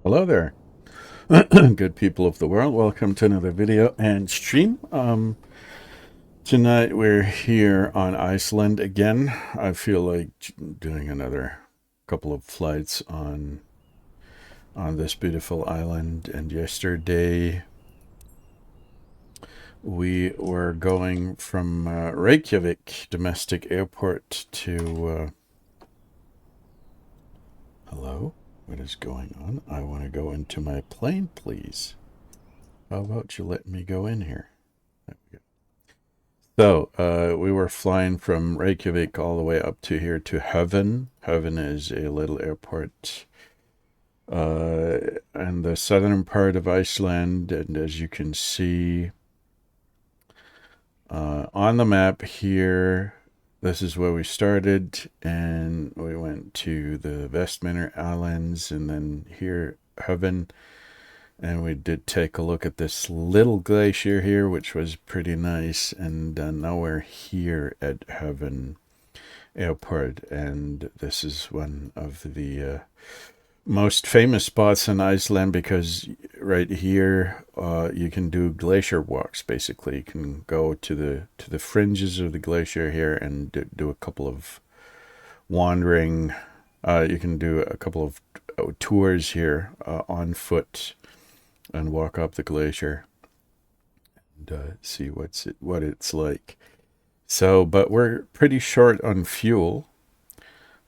Hello there, good people of the world. Welcome to another video and stream. Tonight we're here on Iceland again. I feel like doing another couple of flights on this beautiful island. And yesterday we were going from Reykjavik domestic airport to. Hello, what is going on? I want to go into my plane, please. How about you let me go in here? There we go. So we were flying from Reykjavik all the way up to here to Höfn. Höfn is a little airport in the southern part of Iceland, and as you can see on the map here, this is where we started, and we went to the Vestmannaeyjar Islands, and then here Höfn. And we did take a look at this little glacier here, which was pretty nice. And now we're here at Höfn Airport. And this is one of the most famous spots in Iceland because right here you can do glacier walks. Basically, you can go to the fringes of the glacier here and do a couple of wandering. You can do a couple of tours here on foot and walk up the glacier and see what it's like. So, but we're pretty short on fuel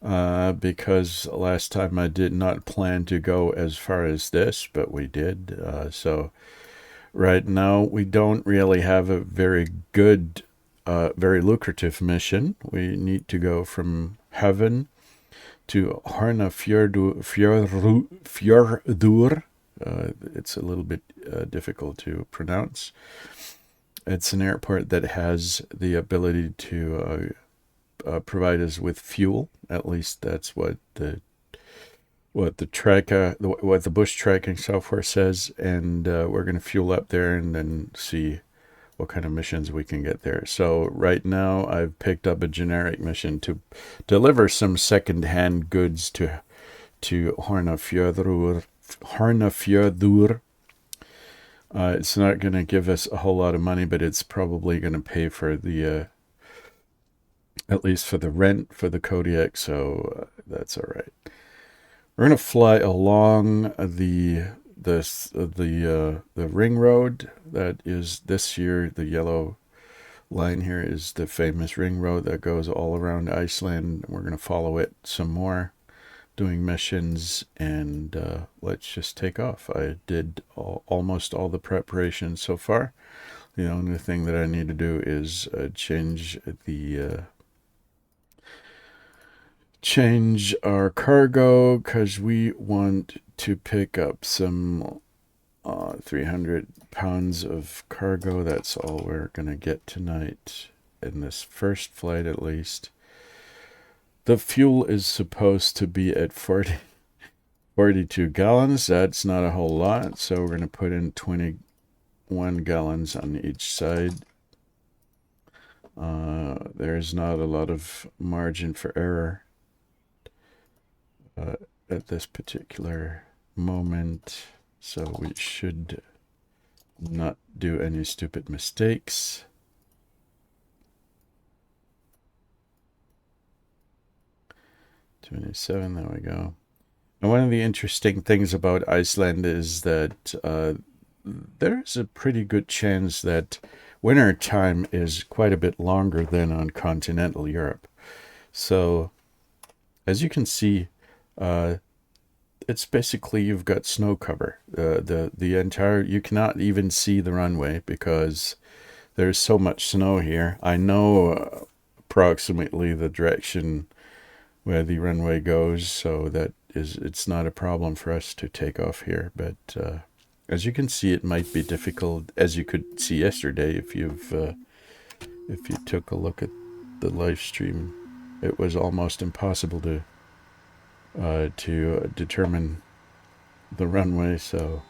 because last time I did not plan to go as far as this, but we did. So right now we don't really have a very good, very lucrative mission. We need to go from Höfn to Hornafjörður. It's a little bit difficult to pronounce. It's an airport that has the ability to provide us with fuel. At least that's what the bush tracking software says. And we're going to fuel up there and then see what kind of missions we can get there. So right now I've picked up a generic mission to deliver some second-hand goods to Hornafjörður. It's not going to give us a whole lot of money, but it's probably going to pay for the, at least for the rent for the Kodiak, so that's all right. We're going to fly along the ring road that is this year. The yellow line here is the famous ring road that goes all around Iceland. We're going to follow it some more, doing missions, and let's just take off. I did almost all the preparation so far. The only thing that I need to do is change our cargo because we want to pick up some 300 pounds of cargo. That's all we're gonna get tonight in this first flight, at least. The fuel is supposed to be at 42 gallons. That's not a whole lot, so we're going to put in 21 gallons on each side. There's not a lot of margin for error at this particular moment, so we should not do any stupid mistakes. 27, there we go. And one of the interesting things about Iceland is that there's a pretty good chance that winter time is quite a bit longer than on continental Europe. So, as you can see, it's basically you've got snow cover. The entire, you cannot even see the runway because there's so much snow here. I know approximately the direction where the runway goes, so that it's not a problem for us to take off here. But as you can see, it might be difficult, as you could see yesterday if you took a look at the live stream. It was almost impossible to determine the runway. So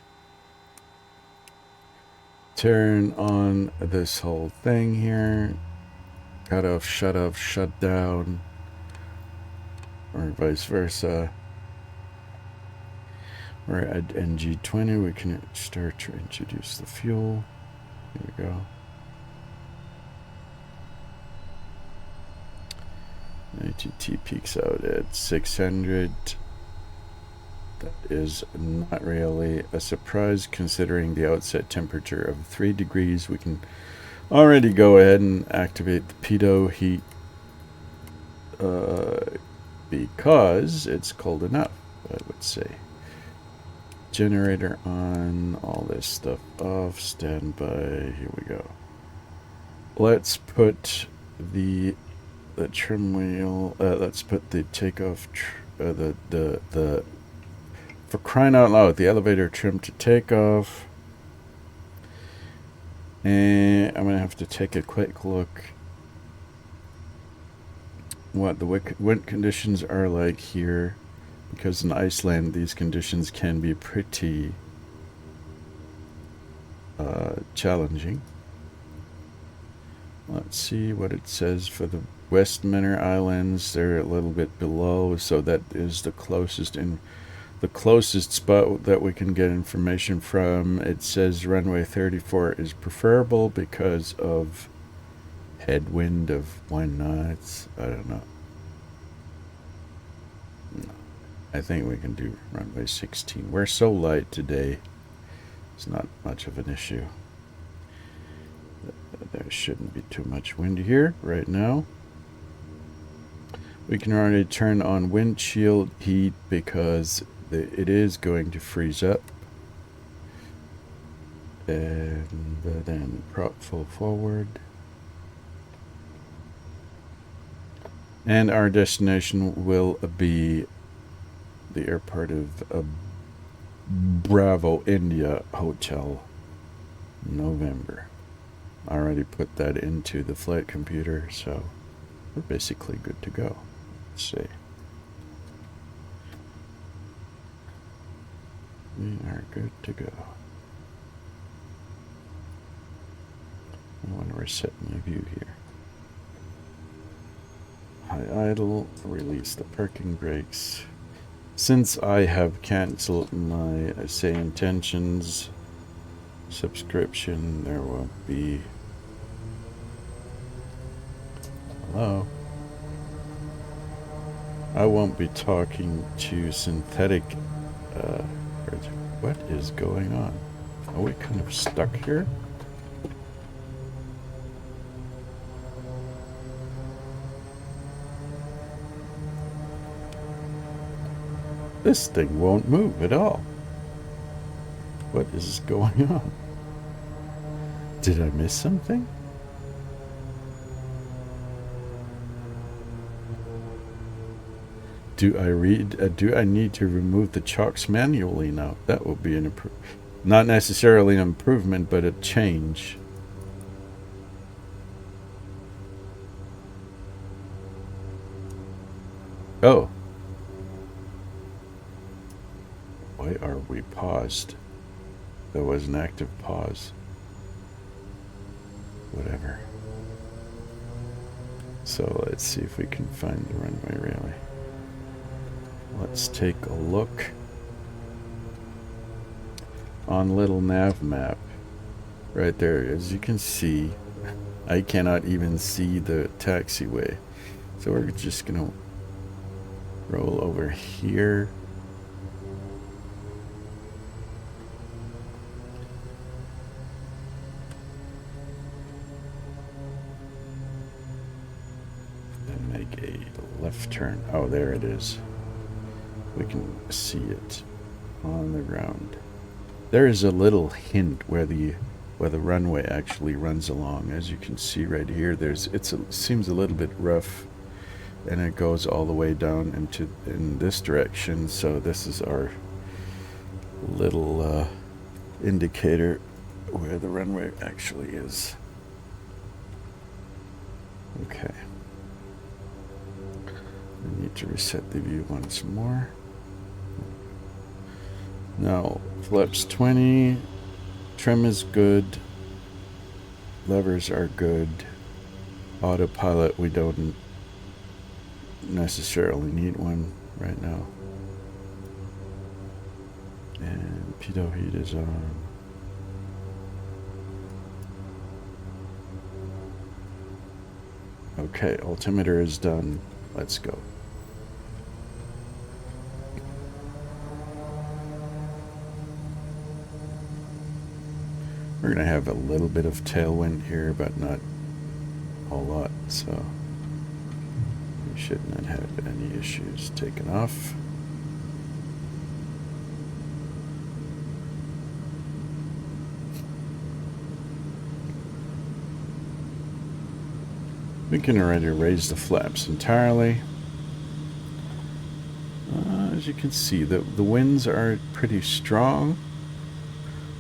turn on this whole thing here, cut off, shut down, or vice versa. We're at NG20. We can start to introduce the fuel. Here we go. ATT peaks out at 600. That is not really a surprise considering the outset temperature of 3 degrees. We can already go ahead and activate the pitot heat because it's cold enough, I would say. Generator on, all this stuff off, standby, here we go. Let's put the trim wheel, let's put the takeoff, for crying out loud, the elevator trim to takeoff. And I'm going to have to take a quick look what the wind conditions are like here, because in Iceland these conditions can be pretty challenging. Let's see what it says for the Westminster Islands. They're a little bit below, so that is the closest spot that we can get information from. It says runway 34 is preferable because of headwind of 1 knots. I don't know. No, I think we can do runway 16. We're so light today, it's not much of an issue. There shouldn't be too much wind here right now. We can already turn on windshield heat because it is going to freeze up. And then prop full forward. And our destination will be the airport of Bravo India Hotel, November. I already put that into the flight computer, so we're basically good to go. Let's see. We are good to go. I want to reset my view here. High idle, release the parking brakes. Since I have canceled my say intentions subscription, there won't be. Hello? I won't be talking to synthetic. What is going on? Are we kind of stuck here? This thing won't move at all. What is going on? Did I miss something? Do I need to remove the chocks manually now? That will be an not necessarily an improvement, but a change. Oh. Why are we paused? There was an active pause. Whatever. So let's see if we can find the runway really. Let's take a look on little nav map right there. As you can see, I cannot even see the taxiway, so we're just gonna roll over here. And make a left turn. Oh, there it is. We can see it on the ground. There is a little hint where the runway actually runs along. As you can see right here, it seems a little bit rough, and it goes all the way down in this direction. So this is our little indicator where the runway actually is. Okay. I need to reset the view once more. Now, flaps 20, trim is good, levers are good, autopilot, we don't necessarily need one right now. And pitot heat is on. Okay, altimeter is done. Let's go. We're gonna have a little bit of tailwind here, but not a whole lot, so we should not have any issues taking off. We can already raise the flaps entirely. As you can see, the winds are pretty strong,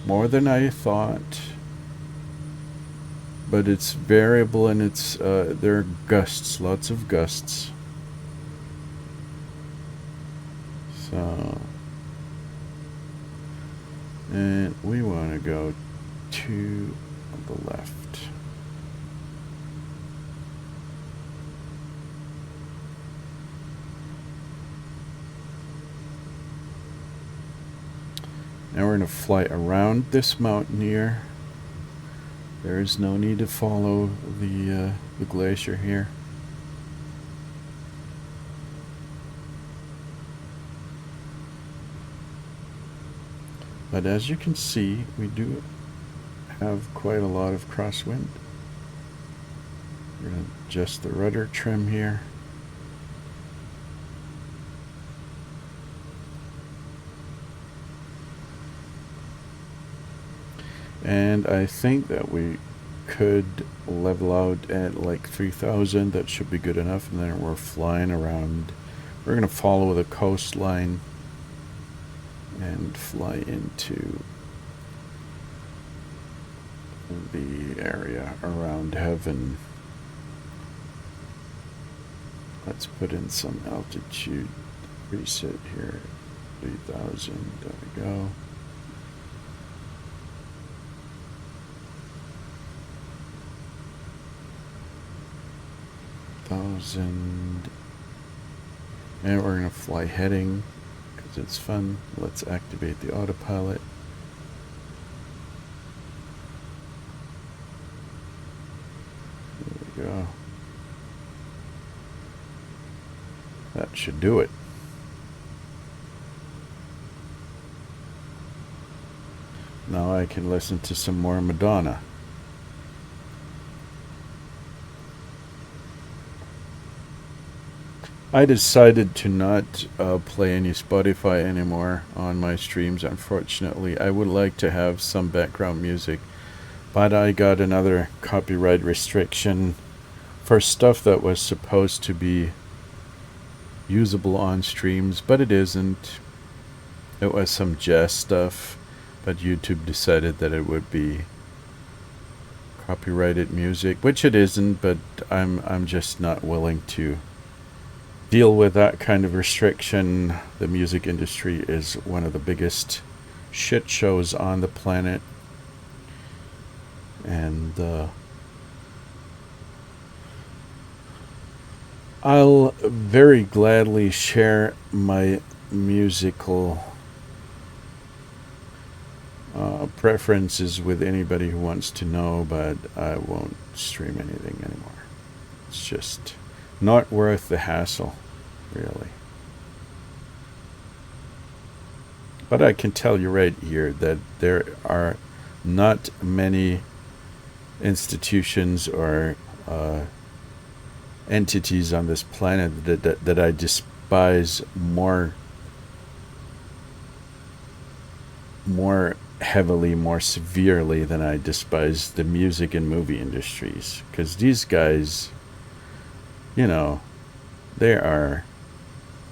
more than I thought, but it's variable, and it's there are gusts, lots of gusts. So, and we want to go to the left. Now we're going to fly around this mountain here. There is no need to follow the glacier here. But as you can see, we do have quite a lot of crosswind. We're going to adjust the rudder trim here. And I think that we could level out at like 3,000. That should be good enough. And then we're flying around. We're going to follow the coastline and fly into the area around heaven. Let's put in some altitude reset here. 3,000. There we go. And we're going to fly heading because it's fun. Let's activate the autopilot. There we go. That should do it. Now I can listen to some more Madonna. I decided to not play any Spotify anymore on my streams, unfortunately. I would like to have some background music, but I got another copyright restriction for stuff that was supposed to be usable on streams, but it isn't. It was some jazz stuff, but YouTube decided that it would be copyrighted music, which it isn't, but I'm just not willing to deal with that kind of restriction. The music industry is one of the biggest shit shows on the planet, and I'll very gladly share my musical preferences with anybody who wants to know, but I won't stream anything anymore. It's just not worth the hassle, really. But I can tell you right here that there are not many institutions or entities on this planet that I despise more heavily, more severely than I despise the music and movie industries. Because these guys, you know, they are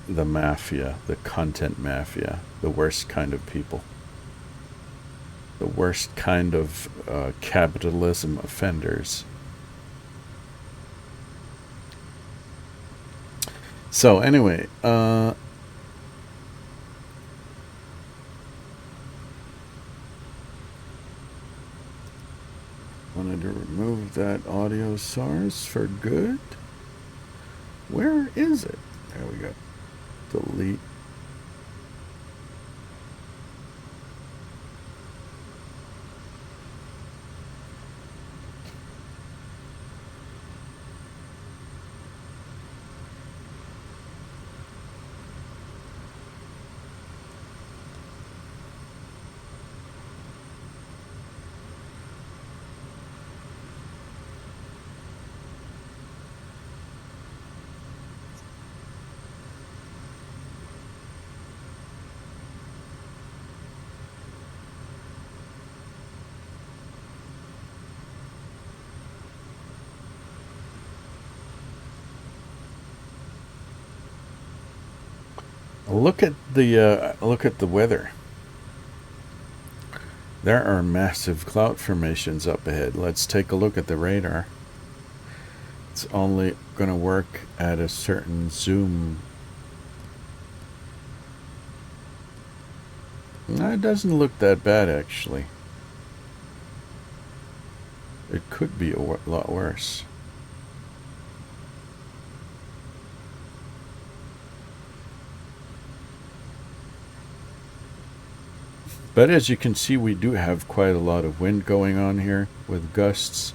the mafia, the content mafia, the worst kind of people, the worst kind of capitalism offenders. So anyway, wanted to remove that audio source for good. Where is it? There we go. Delete. Look at the weather. There are massive cloud formations up ahead. Let's take a look at the radar. It's only going to work at a certain zoom. It doesn't look that bad, actually. It could be a lot worse. But as you can see, we do have quite a lot of wind going on here with gusts.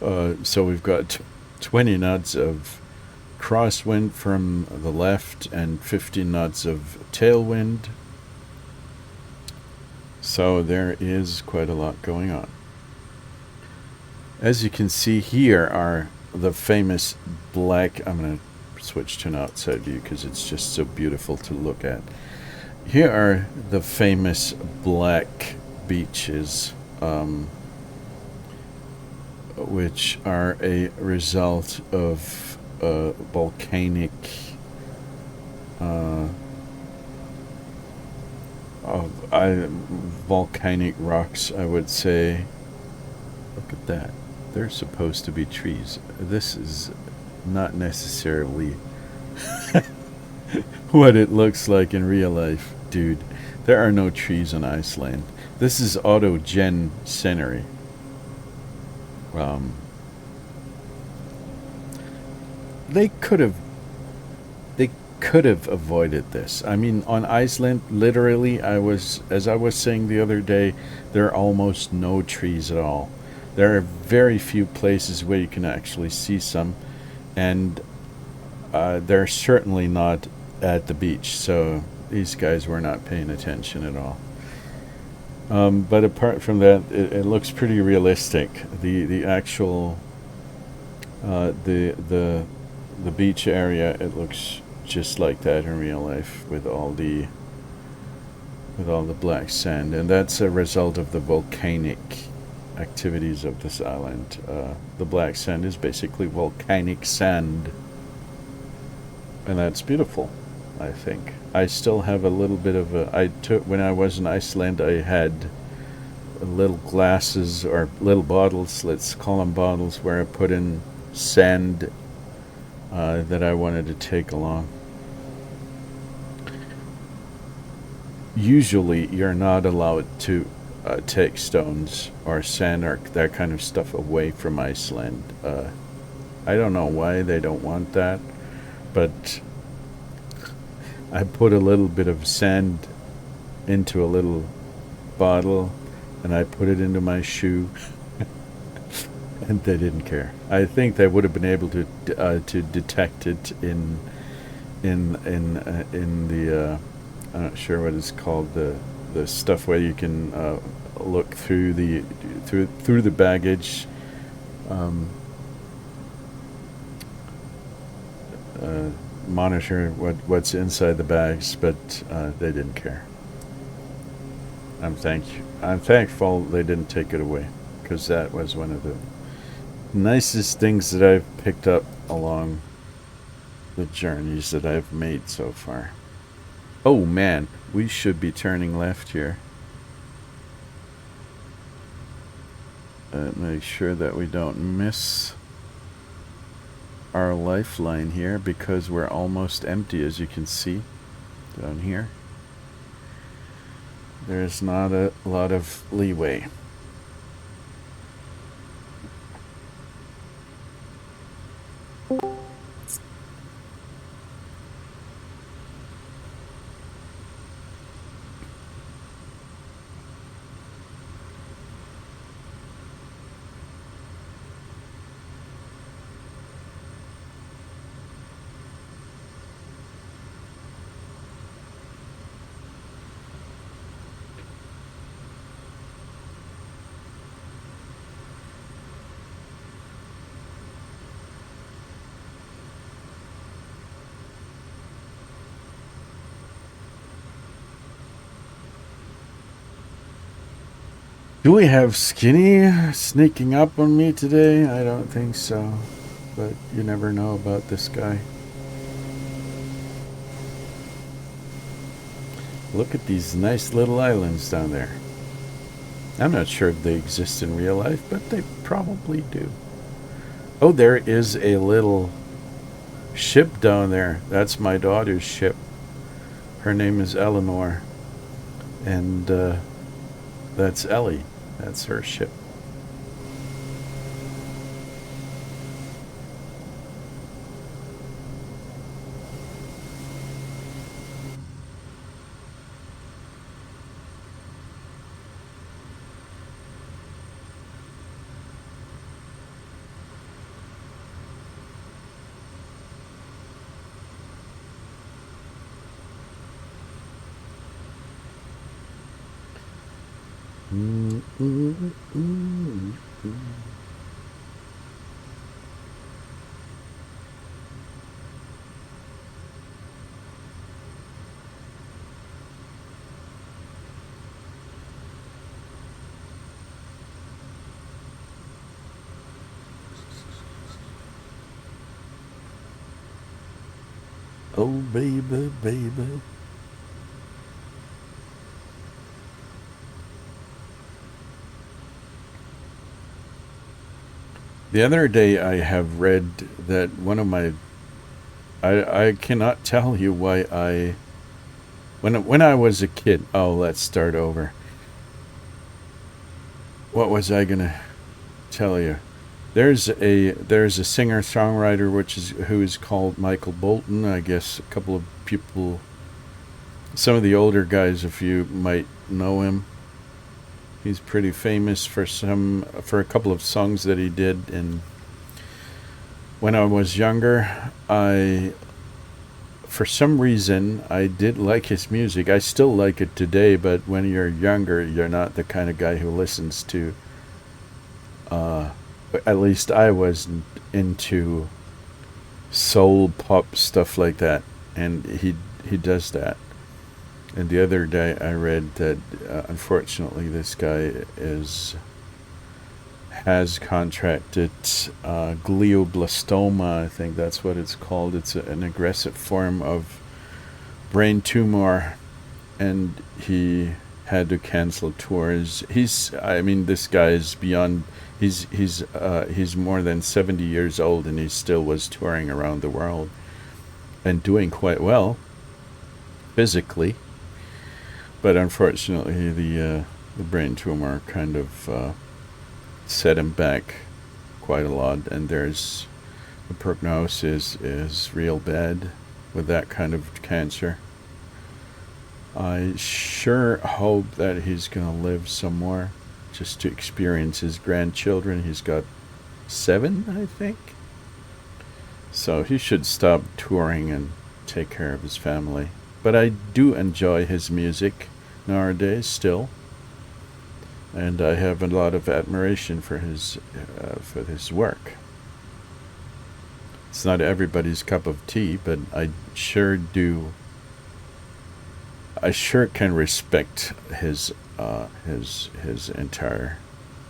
So we've got 20 knots of crosswind from the left and 15 knots of tailwind. So there is quite a lot going on. As you can see, here are the famous black... I'm going to switch to an outside view because it's just so beautiful to look at. Here are the famous black beaches, which are a result of volcanic volcanic rocks, I would say. Look at that. They're supposed to be trees. This is not necessarily what it looks like in real life, dude. There are no trees on Iceland. This is autogen scenery. They could have avoided this. I mean, on Iceland, literally, as I was saying the other day, there are almost no trees at all. There are very few places where you can actually see some, and they're certainly not at the beach, so these guys were not paying attention at all. But apart from that, it looks pretty realistic. The actual the beach area, it looks just like that in real life with all the black sand, and that's a result of the volcanic activities of this island. The black sand is basically volcanic sand, and that's beautiful. I think I still have a little bit of when I was in Iceland, I had little glasses or little bottles, let's call them bottles, where I put in sand that I wanted to take along. Usually you're not allowed to take stones or sand or that kind of stuff away from Iceland. I don't know why they don't want that, but I put a little bit of sand into a little bottle and I put it into my shoe and they didn't care. I think they would have been able to detect it in the I'm not sure what it's called, the stuff where you can look through the baggage, monitor what's inside the bags, but they didn't care. I'm thankful they didn't take it away, because that was one of the nicest things that I've picked up along the journeys that I've made so far. Oh man, we should be turning left here. Make sure that we don't miss our lifeline here, because we're almost empty, as you can see down here. There's not a lot of leeway. Do we have Skinny sneaking up on me today? I don't think so, but you never know about this guy. Look at these nice little islands down there. I'm not sure if they exist in real life, but they probably do. Oh, there is a little ship down there. That's my daughter's ship. Her name is Eleanor. And that's Ellie. That's her ship. Oh, baby, baby. The other day I have read that one of my I cannot tell you why when I was a kid. Oh, let's start over. What was I gonna tell you? There's a singer songwriter who is called Michael Bolton. I guess a couple of people, some of the older guys, if you might know him. He's pretty famous for a couple of songs that he did. And when I was younger, for some reason, I did like his music. I still like it today, but when you're younger, you're not the kind of guy who listens to. At least I wasn't into soul pop stuff like that, and he does that. And the other day I read that unfortunately this guy has contracted glioblastoma. I think that's what it's called. It's an aggressive form of brain tumor, and he had to cancel tours. This guy is beyond. He's more than 70 years old, and he still was touring around the world and doing quite well physically. But unfortunately, the brain tumor kind of set him back quite a lot, and the prognosis is real bad with that kind of cancer. I sure hope that he's gonna live some more, just to experience his grandchildren. He's got 7, I think. So he should stop touring and take care of his family. But I do enjoy his music nowadays still, and I have a lot of admiration for his work. It's not everybody's cup of tea, but I sure do. I sure can respect his entire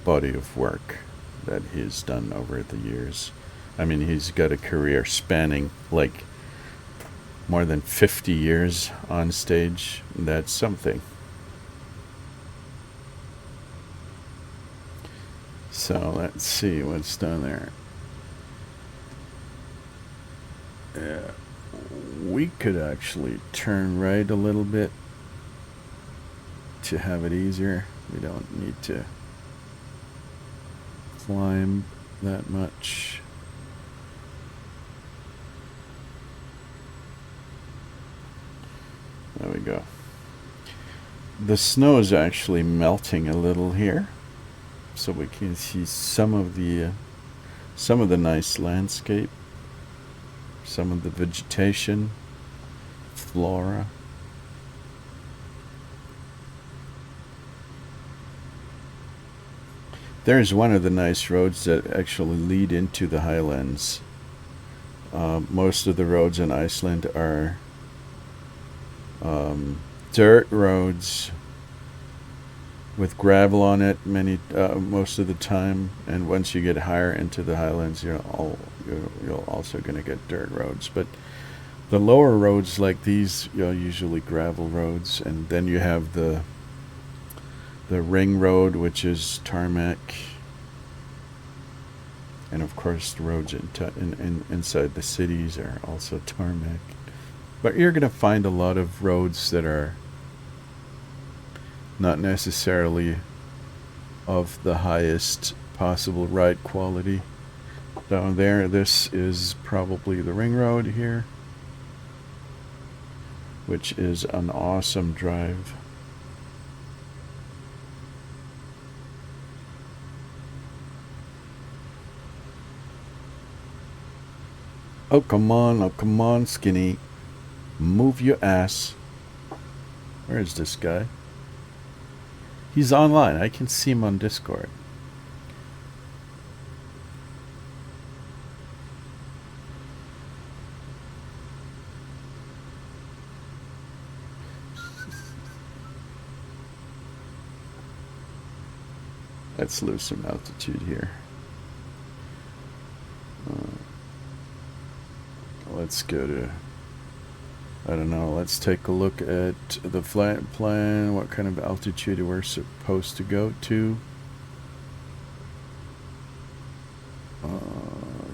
body of work that he's done over the years. I mean, he's got a career spanning like more than 50 years on stage. That's something. So let's see what's down there. Yeah, we could actually turn right a little bit to have it easier. We don't need to climb that much. There we go. The snow is actually melting a little here, so we can see some of the nice landscape, some of the vegetation, flora. There's one of the nice roads that actually lead into the highlands. Most of the roads in Iceland are dirt roads with gravel on it most of the time, and once you get higher into the highlands, you're also going to get dirt roads. But The lower roads like these, usually gravel roads, and then you have the ring road, which is tarmac, and of course the roads inside the cities are also tarmac. But you're going to find a lot of roads that are not necessarily of the highest possible ride quality. Down there, this is probably the ring road here, which is an awesome drive. Oh, come on, Skinny. Move your ass. Where is this guy? He's online. I can see him on Discord. Let's lose some altitude here. Let's go to, I don't know, let's take a look at the flight plan, what kind of altitude we're supposed to go to.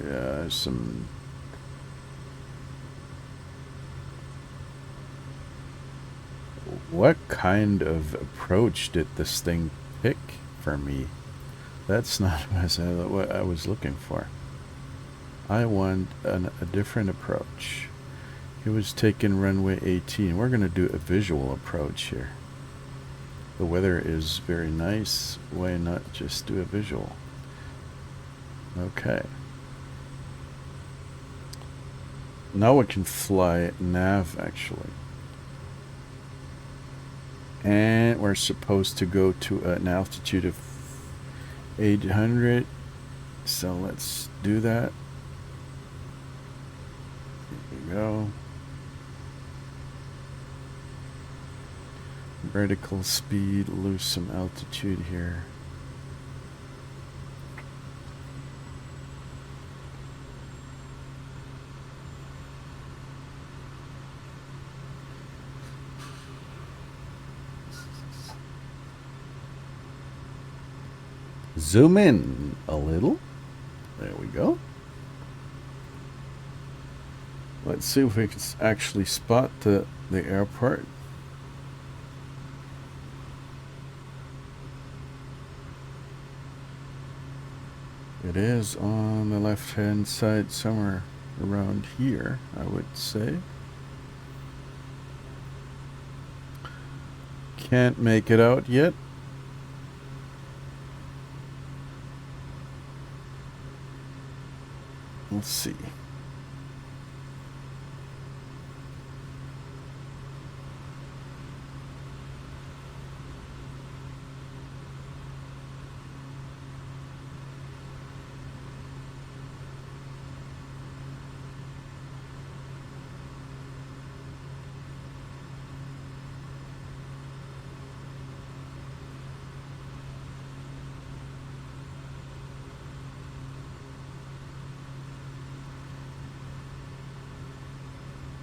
Yeah, some... What kind of approach did this thing pick for me? That's not what I was looking for. I want a different approach. He was taking runway 18. We're going to do a visual approach here. The weather is very nice. Why not just do a visual? Okay. Now we can fly nav, actually. And we're supposed to go to an altitude of 800. So let's do that. Here we go. Vertical speed, lose some altitude here. Zoom in a little. There we go. Let's see if we can actually spot the airport. It is on the left-hand side, somewhere around here, I would say. Can't make it out yet. Let's see.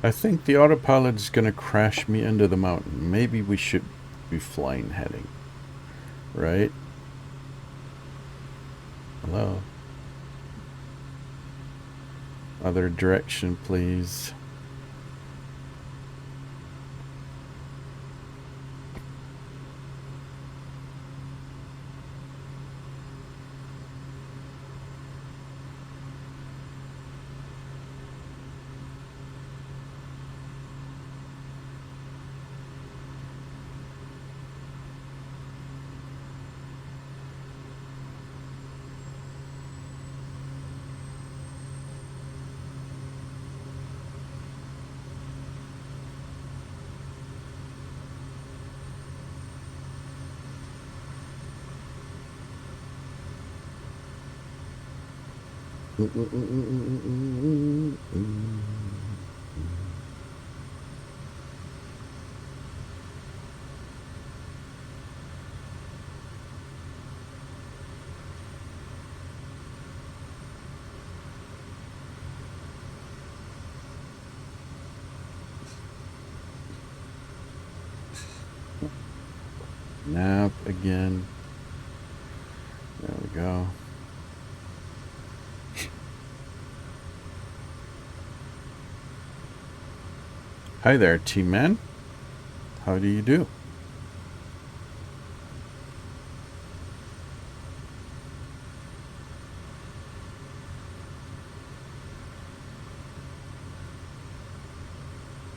I think the autopilot is going to crash me into the mountain. Maybe we should be flying heading. Right? Hello? Other direction, please. Nap again. There we go. Hi there, T-Man. How do you do?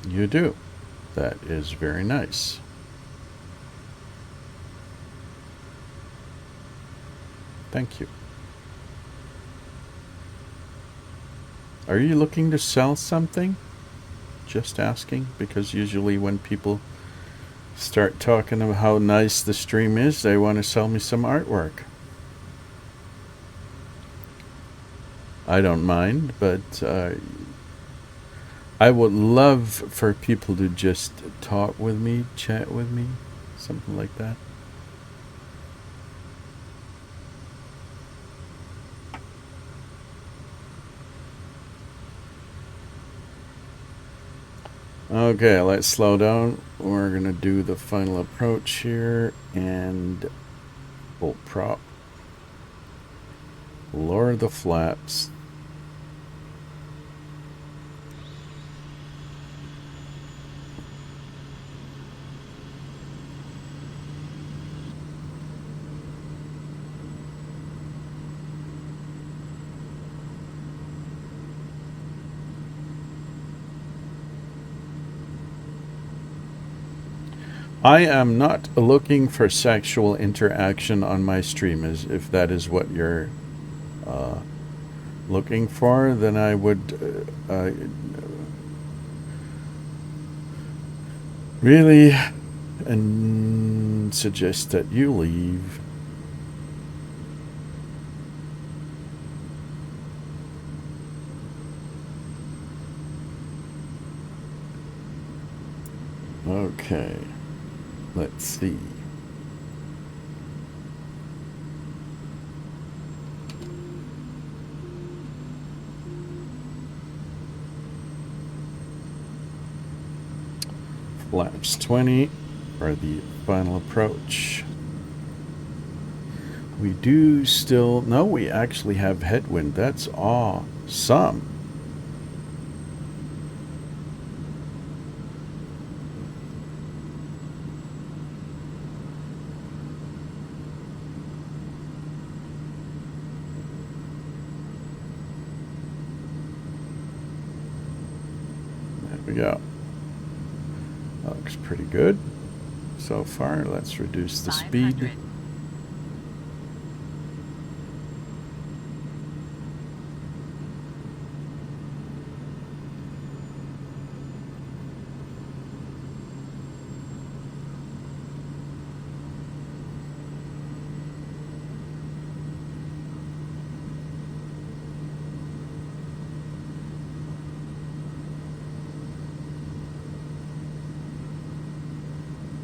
You do. That is very nice. Thank you. Are you looking to sell something? Just asking, because usually when people start talking about how nice the stream is, they want to sell me some artwork. I don't mind, but I would love for people to just talk with me, chat with me, something like that. Okay, let's slow down. We're going to do the final approach here and full prop. Lower the flaps. I am not looking for sexual interaction on my stream. If that is what you're looking for, then I would really suggest that you leave. Okay. Let's see. Flaps 20 for the final approach. We do still... No, we actually have headwind. That's awesome. We go. That looks pretty good so far. Let's reduce the speed.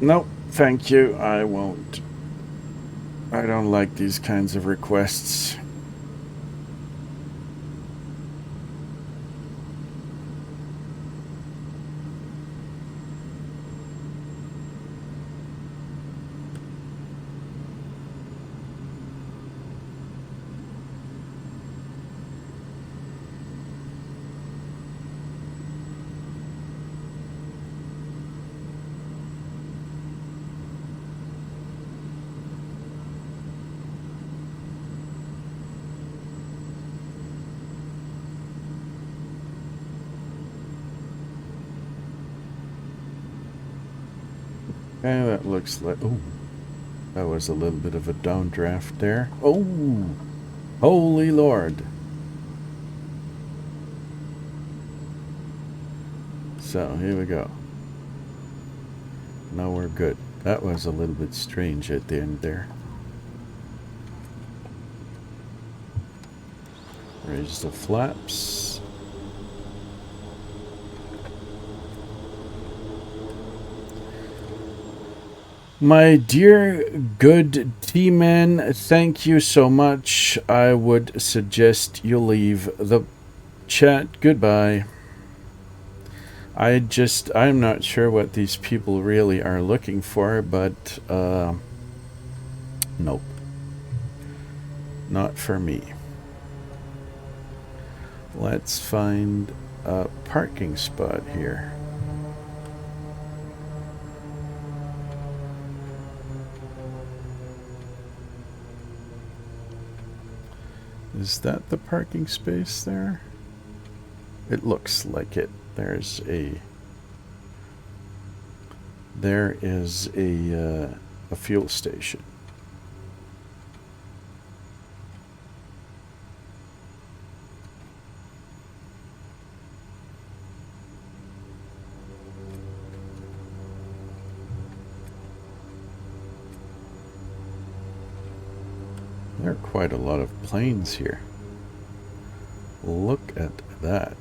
Nope, thank you. I won't. I don't like these kinds of requests. Okay, that looks like... Oh, that was a little bit of a downdraft there. Oh, holy Lord. So, here we go. Now we're good. That was a little bit strange at the end there. Raise the flaps. My dear good T-Man, thank you so much. I would suggest you leave the chat. Goodbye. I'm not sure what these people really are looking for, but Nope. Not for me. Let's find a parking spot here. Is that the parking space there? It looks like it. There is a fuel station. There are quite a lot of planes here. Look at that.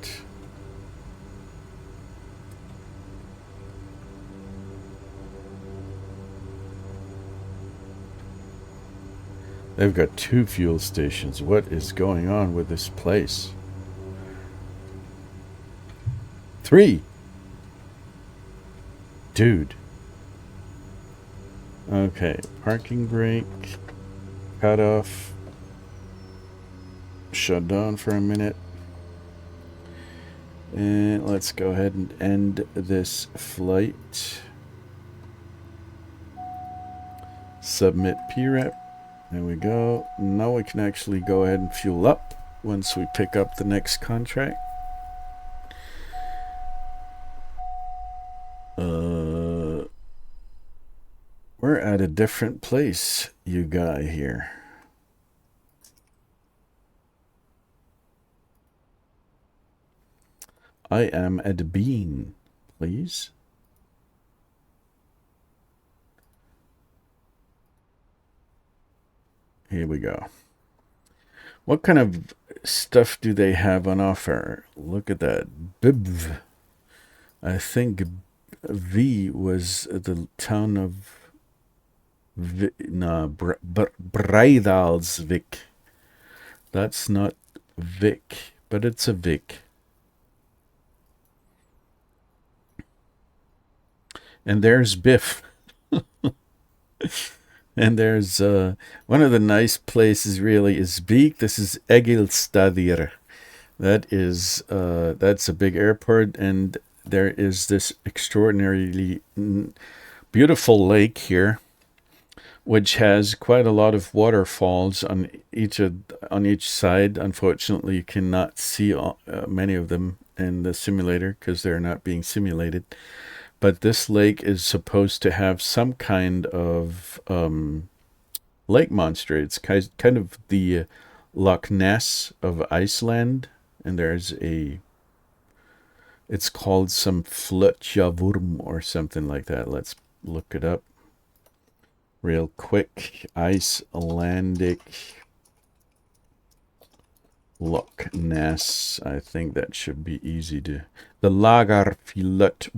They've got 2 fuel stations. What is going on with this place? 3. Dude. Okay, parking brake. Cut off. Shut down for a minute. And let's go ahead and end this flight. Submit PREP. There we go. Now we can actually go ahead and fuel up once we pick up the next contract. We're at a different place, you guy here. I am at Bean, please. Here we go. What kind of stuff do they have on offer? Look at that. Bibv. I think V was the town of Breidalsvik. That's not Vic, but it's a Vic. And there's Biff. And there's one of the nice places really is Beek. This is Egilstaðir. That is that's a big airport, and there is this extraordinarily beautiful lake here, which has quite a lot of waterfalls on each side. Unfortunately, you cannot see many of them in the simulator because they're not being simulated. But this lake is supposed to have some kind of lake monster. It's kind of the Loch Ness of Iceland, and it's called some Flutjavurm or something like that. Let's look it up real quick. Icelandic Loch Ness. I think that should be easy to... The Lagarfljót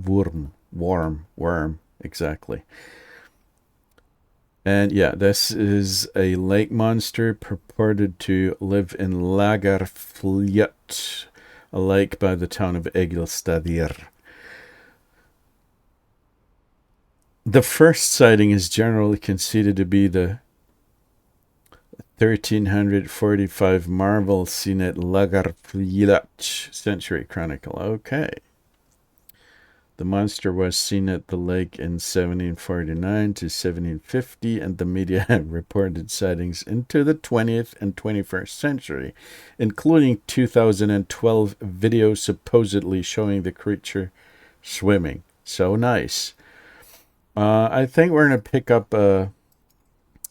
worm, exactly. And yeah, this is a lake monster purported to live in Lagarfljót, a lake by the town of Egilstaðir. The first sighting is generally considered to be the 1345 marvel seen at Lagarfljót Century Chronicle. Okay. The monster was seen at the lake in 1749 to 1750, and the media have reported sightings into the 20th and 21st century, including 2012 video supposedly showing the creature swimming. So nice. I think we're going to pick up a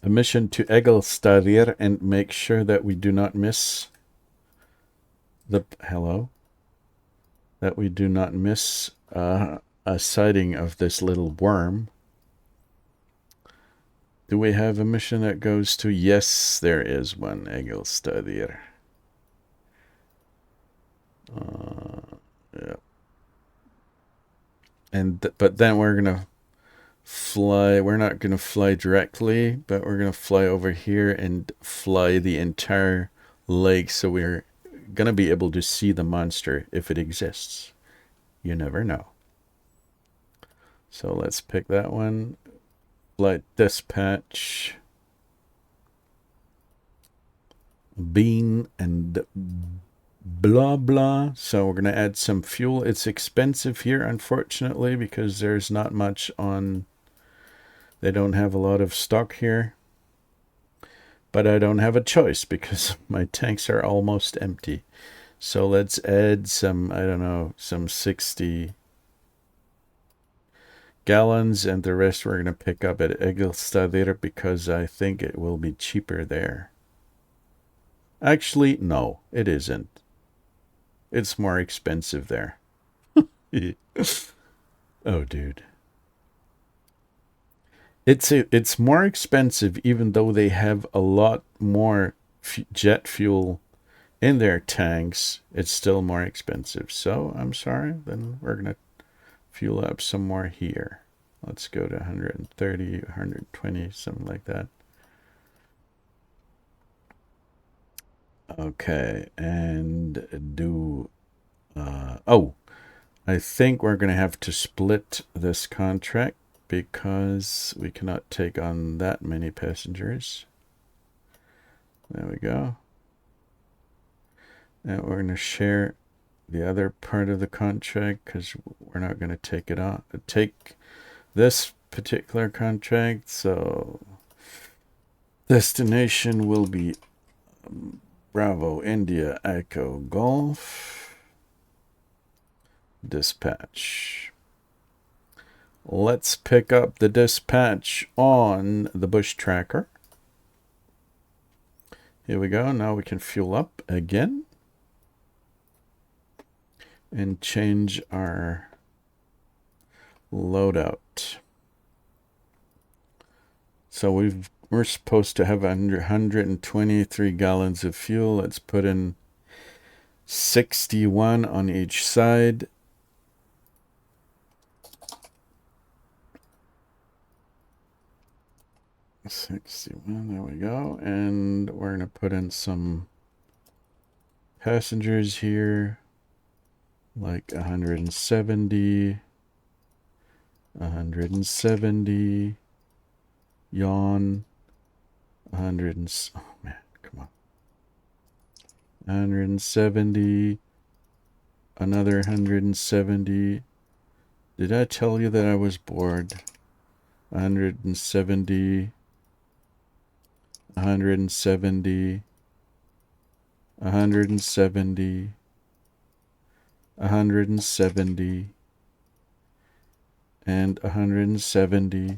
mission to Egilstaðir and make sure that we do not miss that we do not miss a sighting of this little worm. Do we have a mission that goes to... Yes, there is one. Egilstaðir. Yeah. But then we're gonna fly. We're not gonna fly directly, but we're gonna fly over here and fly the entire lake, so we're gonna be able to see the monster if it exists. You never know. So let's pick that one. Flight dispatch. bean and blah blah. So we're going to add some fuel. It's expensive here, unfortunately, because there's not much on. They don't have a lot of stock here. But I don't have a choice because my tanks are almost empty. So let's add some, I don't know, some 60 gallons, and the rest we're going to pick up at Egilstaðir because I think it will be cheaper there. Actually, no, it isn't. It's more expensive there. Oh, dude. It's more expensive even though they have a lot more jet fuel in their tanks. It's still more expensive. So I'm sorry. Then we're going to fuel up some more here. Let's go to 130, 120, something like that. Okay, and do... oh, I think we're going to have to split this contract because we cannot take on that many passengers. There we go. And we're going to share the other part of the contract because we're not going to take this particular contract. So destination will be Bravo India Echo Golf. Dispatch. Let's pick up the dispatch on the bush tracker. Here we go. Now we can fuel up again and change our loadout. So we're supposed to have 123 gallons of fuel. Let's put in 61 on each side. There we go. And we're going to put in some passengers here, like 170, 170, yawn, 100 and, oh man, come on, 170, another 170. Did I tell you that I was bored? 170, 170, 170, 170, and 170,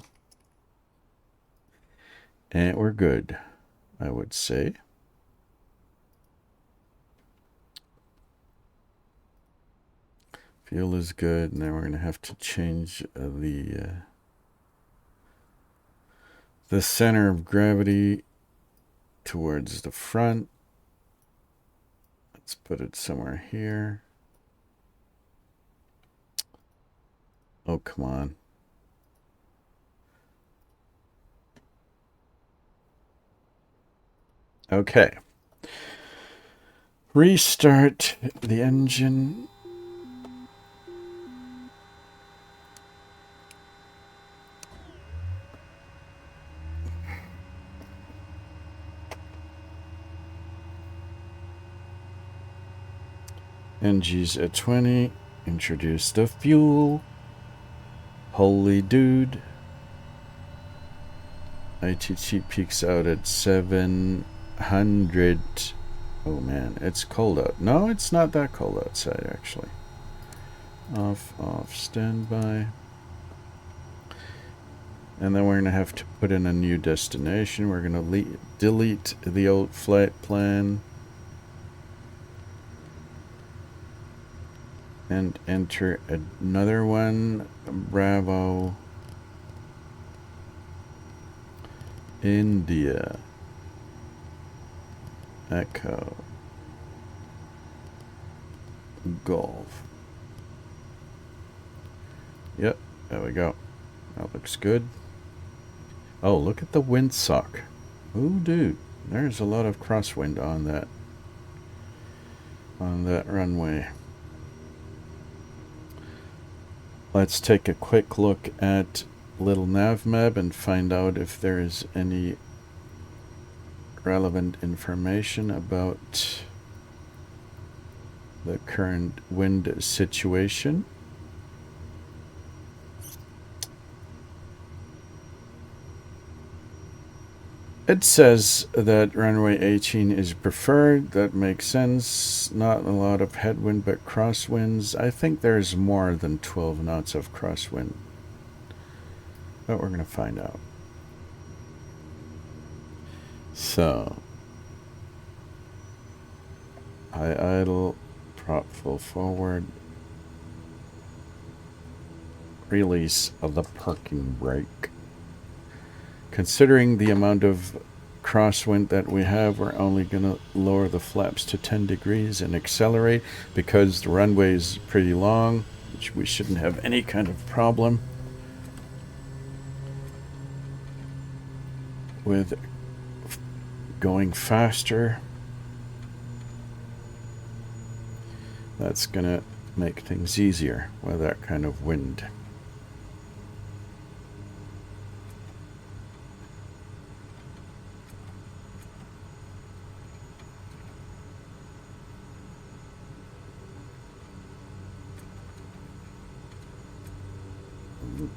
and we're good, I would say. Fuel is good. Now we're going to have to change the center of gravity towards the front. Let's put it somewhere here. Oh, come on. Okay. Restart the engine. NG's at 20. Introduce the fuel. Holy dude. ITT peaks out at 700. Oh man, it's cold out. No, it's not that cold outside actually. Off, standby. And then we're going to have to put in a new destination. We're going to delete the old flight plan. And enter another one. Bravo India Echo Golf. Yep, there we go. That looks good. Oh, look at the windsock. Oh, dude, there's a lot of crosswind on that runway. Let's take a quick look at little nav map and find out if there is any relevant information about the current wind situation. It says that runway 18 is preferred. That makes sense. Not a lot of headwind, but crosswinds. I think there's more than 12 knots of crosswind. But we're going to find out. So, high idle, prop full forward. Release of the parking brake. Considering the amount of crosswind that we have, we're only going to lower the flaps to 10 degrees and accelerate because the runway is pretty long, which we shouldn't have any kind of problem with going faster. That's going to make things easier with that kind of wind.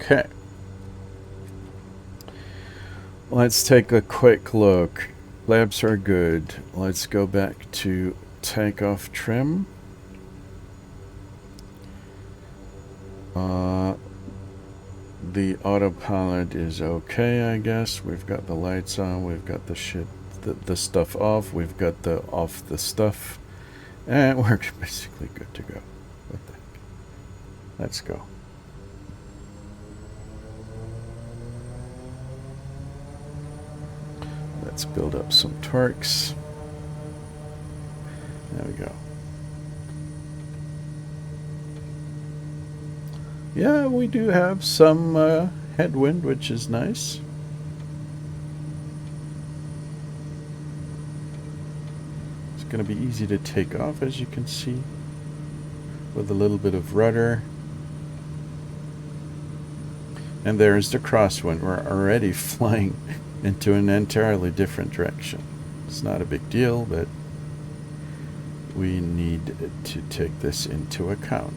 Okay. Let's take a quick look. Flaps are good. Let's go back to takeoff trim. The autopilot is okay, I guess. We've got the lights on. We've got the stuff off. We've got the off the stuff. And we're basically good to go. What the heck? Let's go. Let's build up some torques. There we go. Yeah, we do have some headwind, which is nice. It's going to be easy to take off, as you can see, with a little bit of rudder. And there's the crosswind. We're already flying into an entirely different direction. It's not a big deal, but we need to take this into account.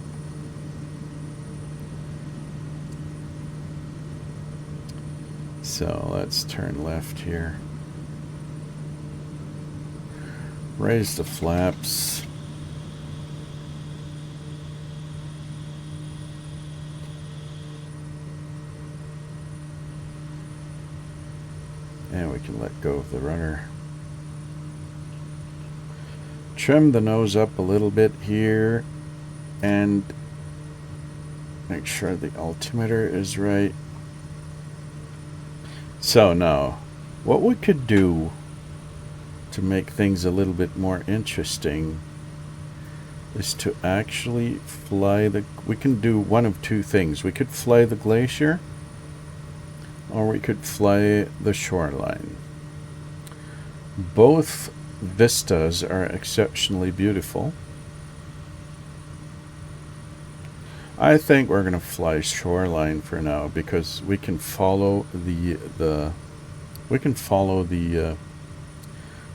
So let's turn left here. Raise the flaps. And we can let go of the rudder. Trim the nose up a little bit here and make sure the altimeter is right. So now, what we could do to make things a little bit more interesting is to actually fly we can do one of two things. We could fly the glacier, or we could fly the shoreline. Both vistas are exceptionally beautiful. I think we're going to fly shoreline for now because we can follow the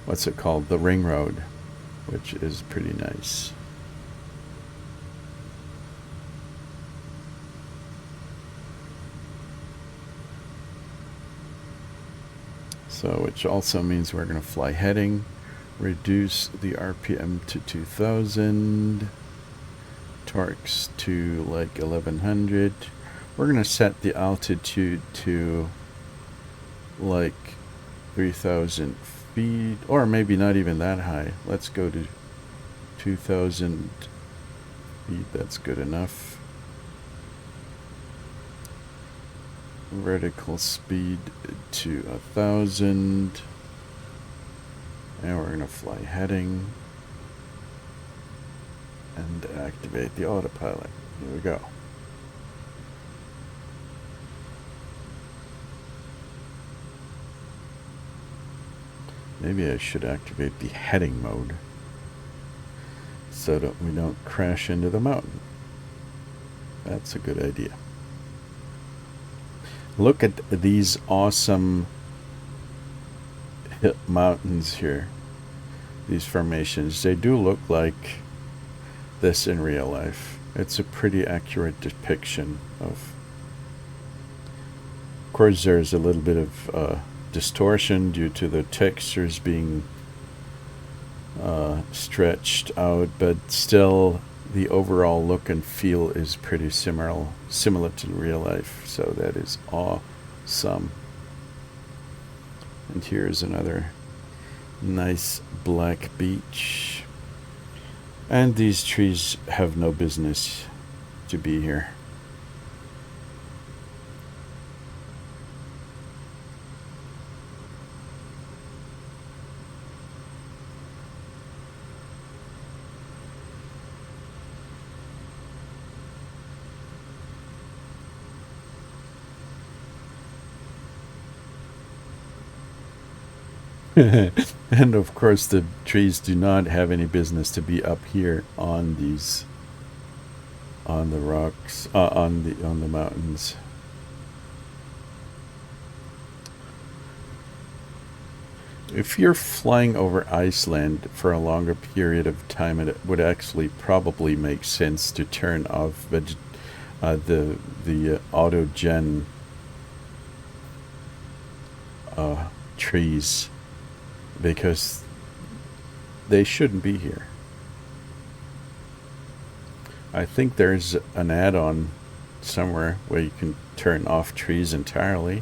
what's it called, the ring road, which is pretty nice. So, which also means we're going to fly heading, reduce the RPM to 2000, torques to like 1100. We're going to set the altitude to like 3000 feet, or maybe not even that high. Let's go to 2000 feet. That's good enough. Vertical speed to 1000, and we're going to fly heading and activate the autopilot. Here we go. Maybe I should activate the heading mode so that we don't crash into the mountain. That's a good idea. Look at these awesome mountains here. These formations, they do look like this in real life. It's a pretty accurate depiction of course, there's a little bit of distortion due to the textures being stretched out, but still the overall look and feel is pretty similar to real life. So that is awesome. And here's another nice black beach. And these trees have no business to be here. And of course the trees do not have any business to be up here on these on the rocks on the mountains. If you're flying over Iceland for a longer period of time, it would actually probably make sense to turn off the auto gen trees, because they shouldn't be here. I think there's an add-on somewhere where you can turn off trees entirely.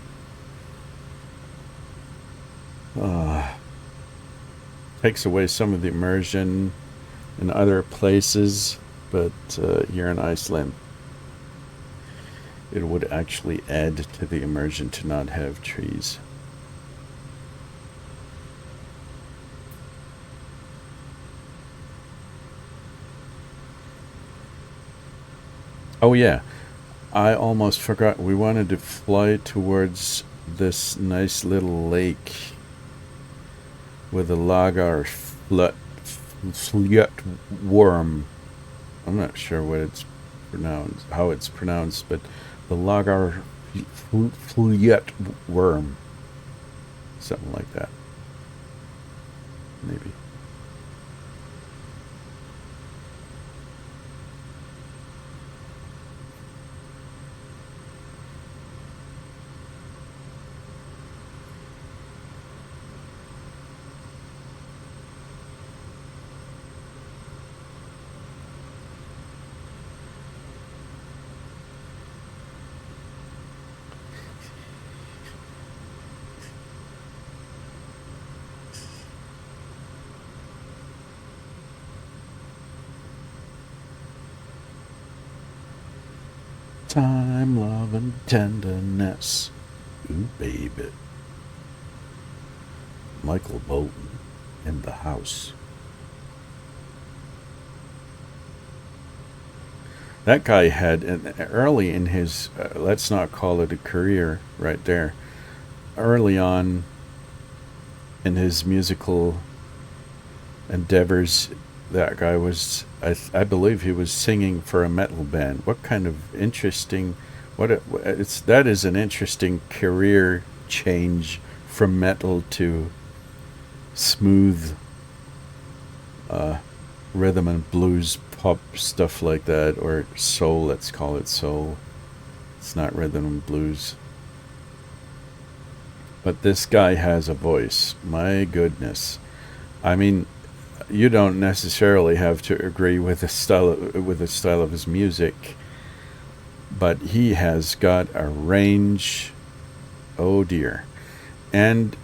Takes away some of the immersion in other places, but here in Iceland it would actually add to the immersion to not have trees. Oh yeah, I almost forgot. We wanted to fly towards this nice little lake with a Lagarfljót worm. I'm not sure what it's pronounced, how it's pronounced, but the Lagarfljót worm, something like that, maybe. Time, love, and tenderness. Ooh, baby. Michael Bolton in the house. That guy had, early in his, let's not call it a career right there, early on in his musical endeavors, that guy was, I believe he was singing for a metal band. What kind of interesting, that is an interesting career change from metal to smooth rhythm and blues pop stuff like that, or soul, let's call it soul. It's not rhythm and blues. But this guy has a voice. My goodness. I mean, you don't necessarily have to agree with the style of his music, but he has got a range. Oh dear. And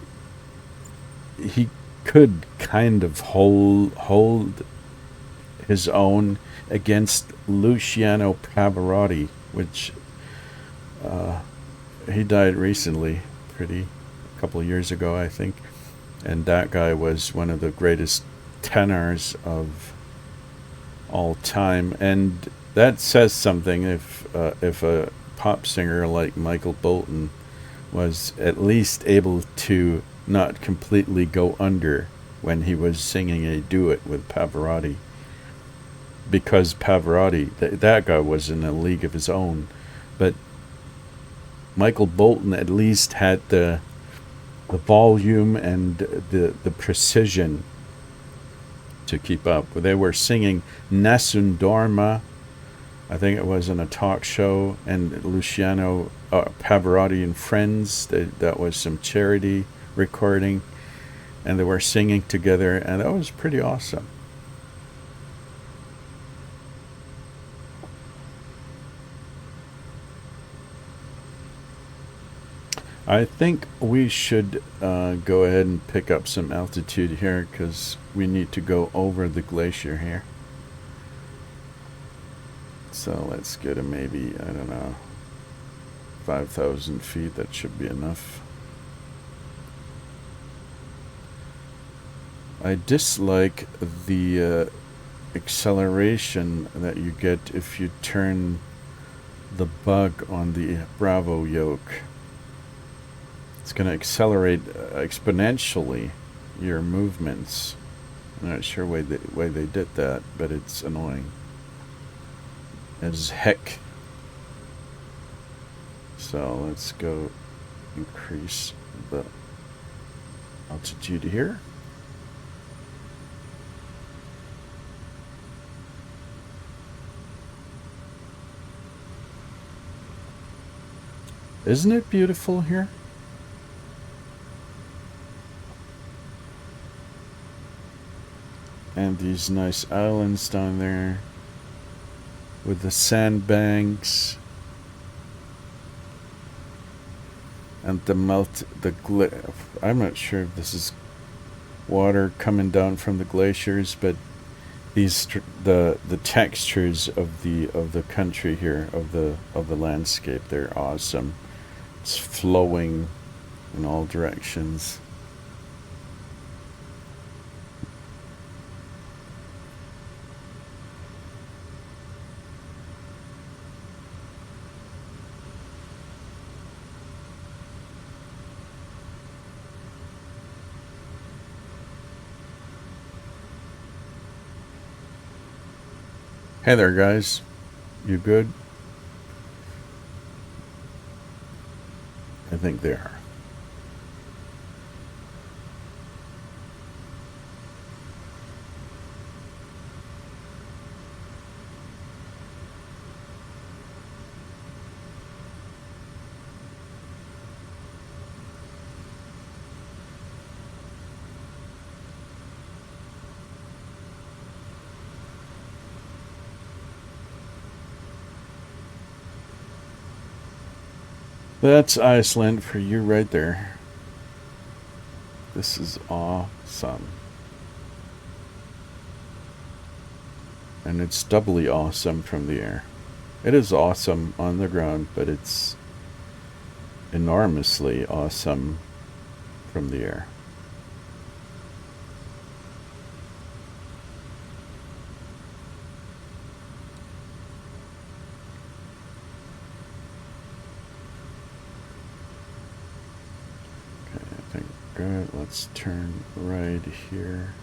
he could kind of hold his own against Luciano Pavarotti, which he died recently, a couple of years ago, I think. And that guy was one of the greatest tenors of all time, and that says something. If a pop singer like Michael Bolton was at least able to not completely go under when he was singing a duet with Pavarotti, because Pavarotti, that guy was in a league of his own, but Michael Bolton at least had the the volume and the precision to keep up. They were singing Nessun Dorma, I think it was in a talk show, and Luciano Pavarotti and Friends, that was some charity recording, and they were singing together, and that was pretty awesome. I think we should go ahead and pick up some altitude here because we need to go over the glacier here. So let's go to maybe, I don't know, 5,000 feet. That should be enough. I dislike the acceleration that you get if you turn the bug on the Bravo yoke. It's going to accelerate exponentially your movements. I'm not sure why they did that, but it's annoying as heck. So let's go increase the altitude here. Isn't it beautiful here? And these nice islands down there with the sandbanks and I'm not sure if this is water coming down from the glaciers, but these the textures of the country here, of the landscape, they're awesome. It's flowing in all directions. Hey there, guys. You good? I think they are. That's Iceland for you right there. This is awesome. And it's doubly awesome from the air. It is awesome on the ground, but it's enormously awesome from the air. Good, let's turn right here.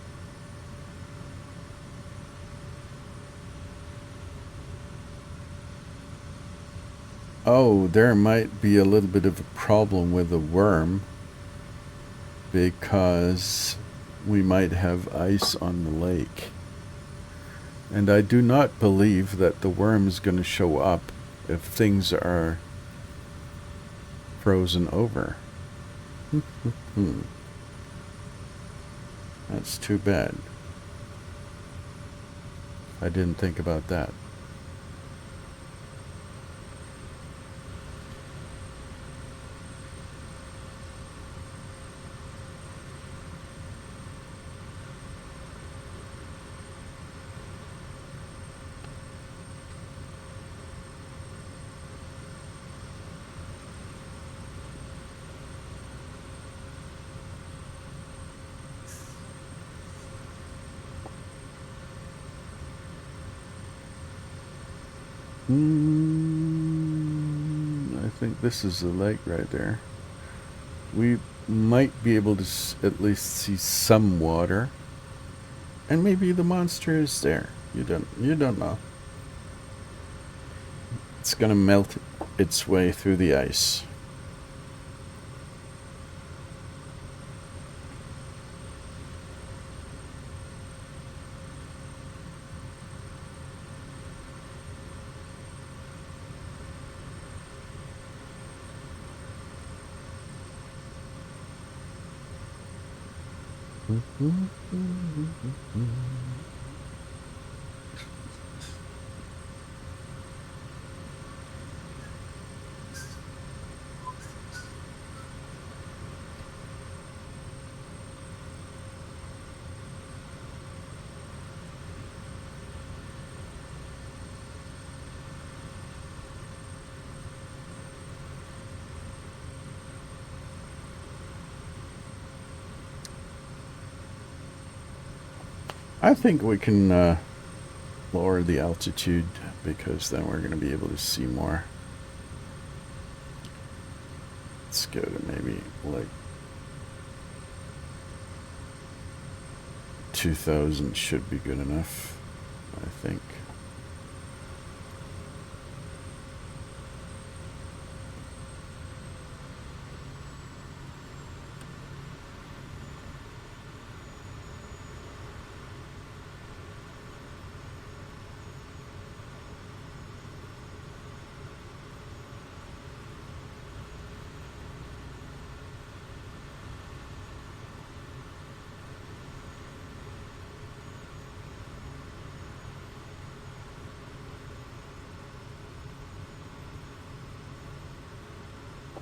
Oh, there might be a little bit of a problem with the worm because we might have ice on the lake. And I do not believe that the worm is going to show up if things are frozen over. That's too bad. I didn't think about that. I think this is the lake right there. We might be able to at least see some water, and maybe the monster is there. You don't know. It's gonna melt its way through the ice. I think we can lower the altitude because then we're going to be able to see more. Let's go to maybe like 2,000 should be good enough, I think.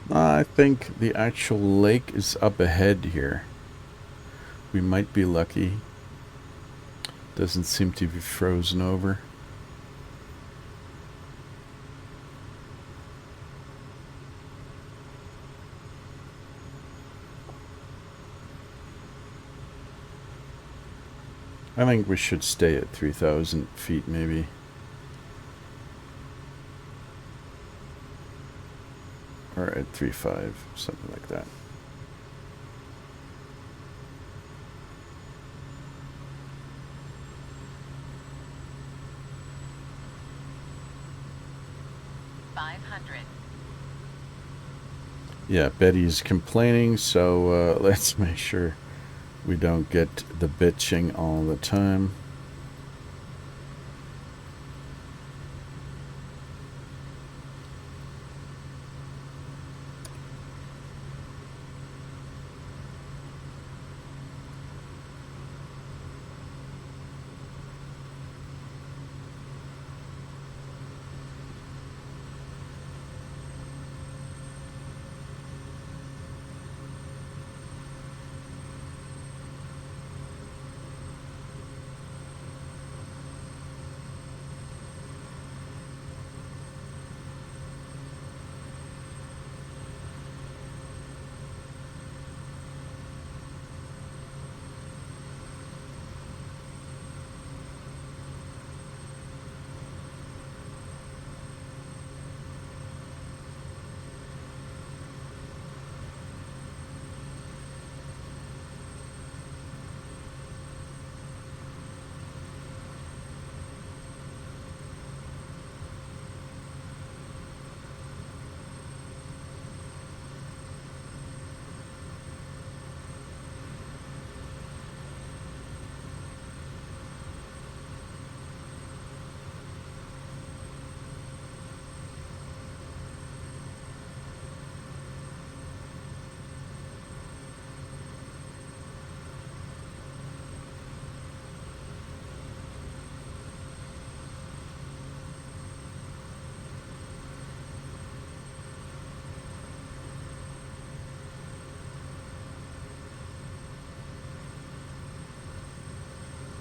I think the actual lake is up ahead here. We might be lucky. Doesn't seem to be frozen over. I think we should stay at 3,000 feet maybe. Or at 3.5, something like that. Yeah, Betty's complaining, so let's make sure we don't get the bitching all the time.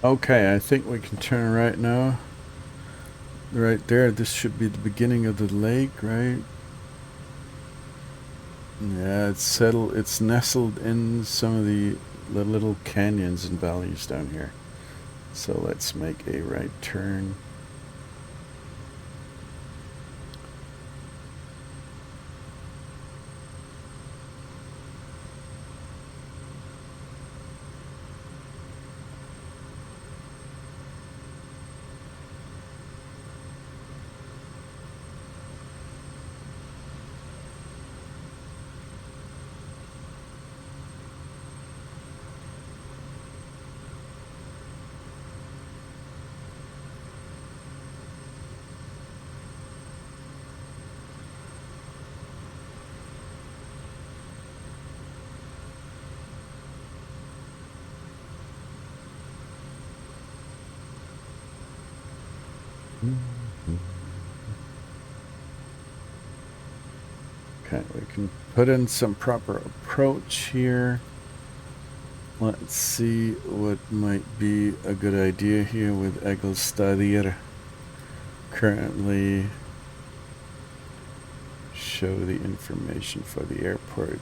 Okay, I think we can turn right now. Right there, this should be the beginning of the lake, right? Yeah, it's nestled in some of the little canyons and valleys down here. So let's make a right turn. Okay, we can put in some proper approach here. Let's see what might be a good idea here with Egilstaðir. Currently show the information for the airport.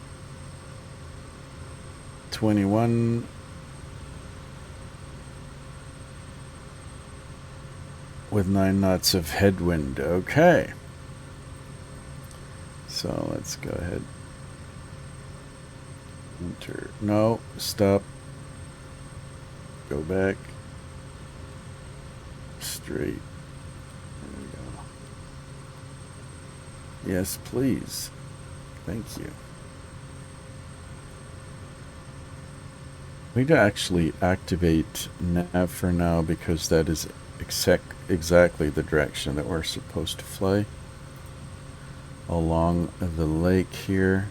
21 with 9 knots of headwind. Okay. So let's go ahead. Enter. No, stop. Go back. Straight. There we go. Yes, please. Thank you. We need to actually activate nav for now because that is exactly the direction that we're supposed to fly along the lake here.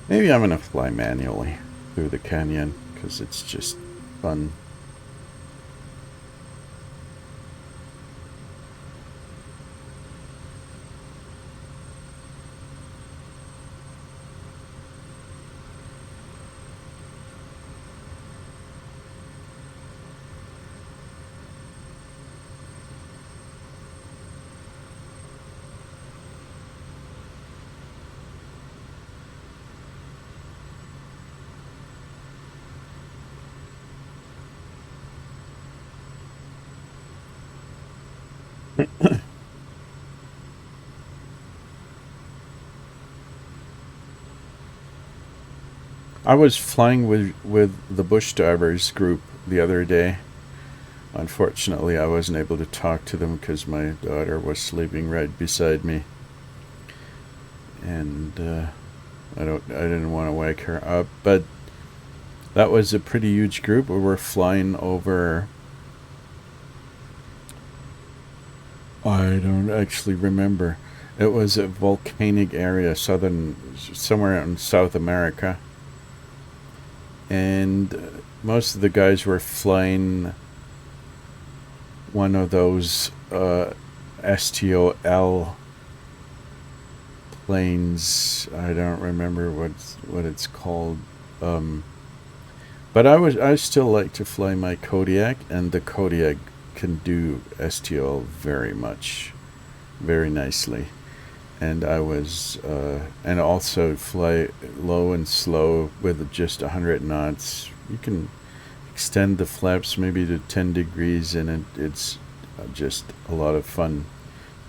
Maybe I'm gonna fly manually through the canyon because it's just fun. I was flying with the BushDivers group the other day. Unfortunately, I wasn't able to talk to them because my daughter was sleeping right beside me, and I didn't want to wake her up. But that was a pretty huge group. We were flying over. I don't actually remember. It was a volcanic area, somewhere in South America. And most of the guys were flying one of those STOL planes. I don't remember what it's called. But I still like to fly my Kodiak, and the Kodiak can do STOL very nicely. And I was, and also fly low and slow with just 100 knots. You can extend the flaps maybe to 10 degrees, and it's just a lot of fun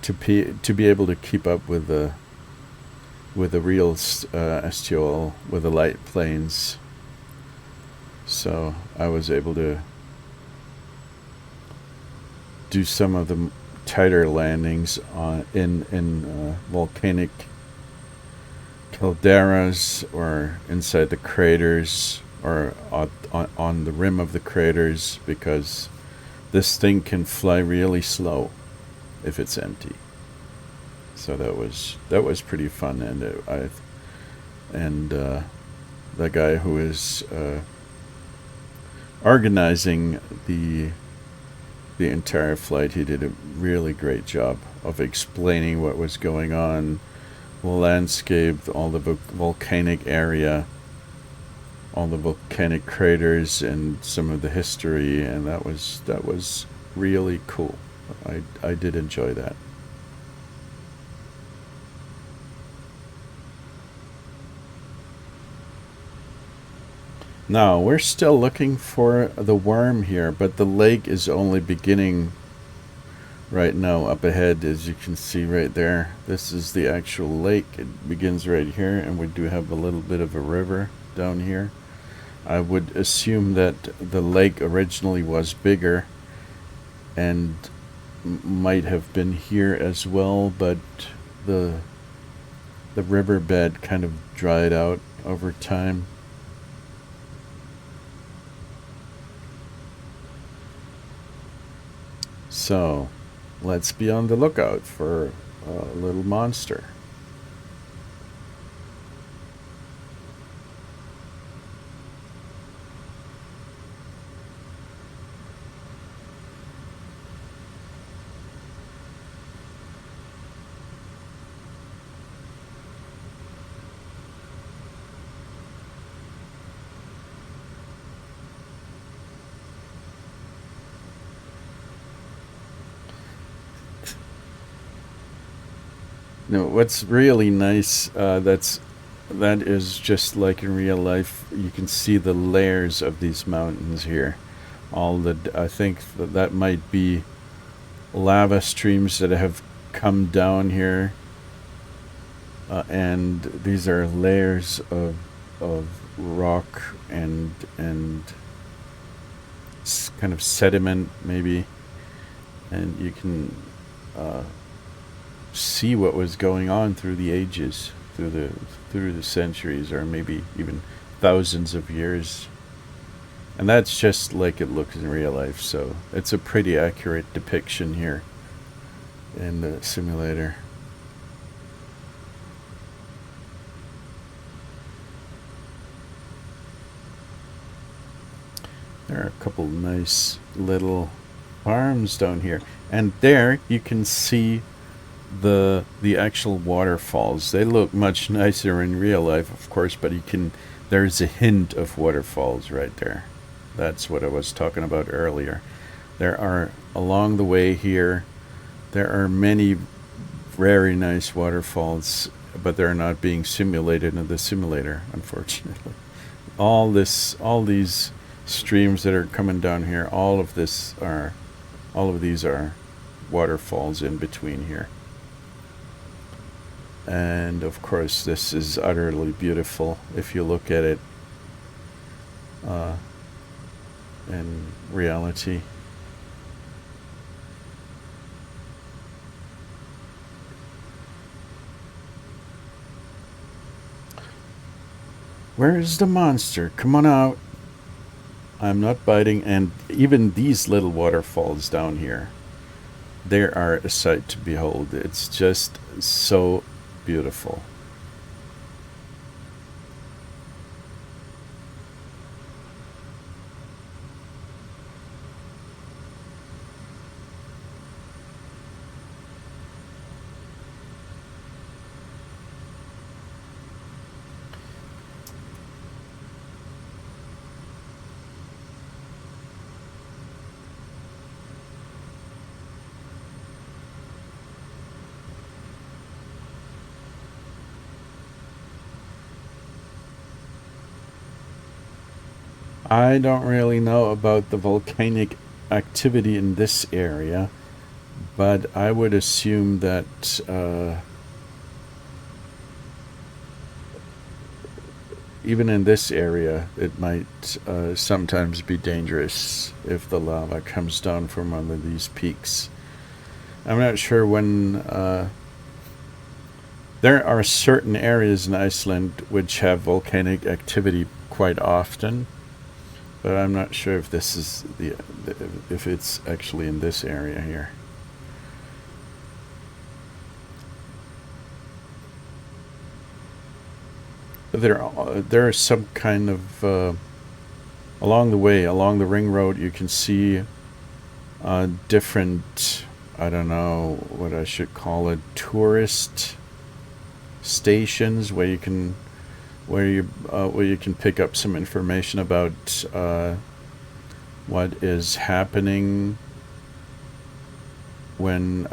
to be able to keep up with the real STOL with the light planes. So I was able to do some of the tighter landings in volcanic calderas or inside the craters or on the rim of the craters, because this thing can fly really slow if it's empty. So that was pretty fun, and the guy who is organizing the entire flight, he did a really great job of explaining what was going on, the landscape, all the volcanic area, all the volcanic craters, and some of the history, and that was really cool. I did enjoy that. Now, we're still looking for the worm here, but the lake is only beginning right now up ahead, as you can see right there. This is the actual lake. It begins right here, and we do have a little bit of a river down here. I would assume that the lake originally was bigger and might have been here as well, but the riverbed kind of dried out over time. So let's be on the lookout for a little monster. No, what's really nice, that is just like in real life. You can see the layers of these mountains here. I think that might be lava streams that have come down here, and these are layers of rock and kind of sediment maybe, and you can see what was going on through the ages, through the centuries, or maybe even thousands of years. And that's just like it looks in real life, so it's a pretty accurate depiction here in the simulator. There are a couple nice little farms down here, and there you can see the actual waterfalls. They look much nicer in real life, of course, but there's a hint of waterfalls right there. That's what I was talking about earlier. There are, along the way here, there are many very nice waterfalls, but they're not being simulated in the simulator, unfortunately. All these streams that are coming down here, all of these are waterfalls in between here. And of course, this is utterly beautiful if you look at it in reality. Where is the monster? Come on out. I'm not biting. And even these little waterfalls down here, they are a sight to behold. It's just so beautiful. I don't really know about the volcanic activity in this area, but I would assume that even in this area, it might sometimes be dangerous if the lava comes down from one of these peaks. I'm not sure when. There are certain areas in Iceland which have volcanic activity quite often, but I'm not sure if this is if it's actually in this area here. There are some kind of along the way, along the ring road, you can see different, I don't know what I should call it, tourist stations where you can pick up some information about what is happening when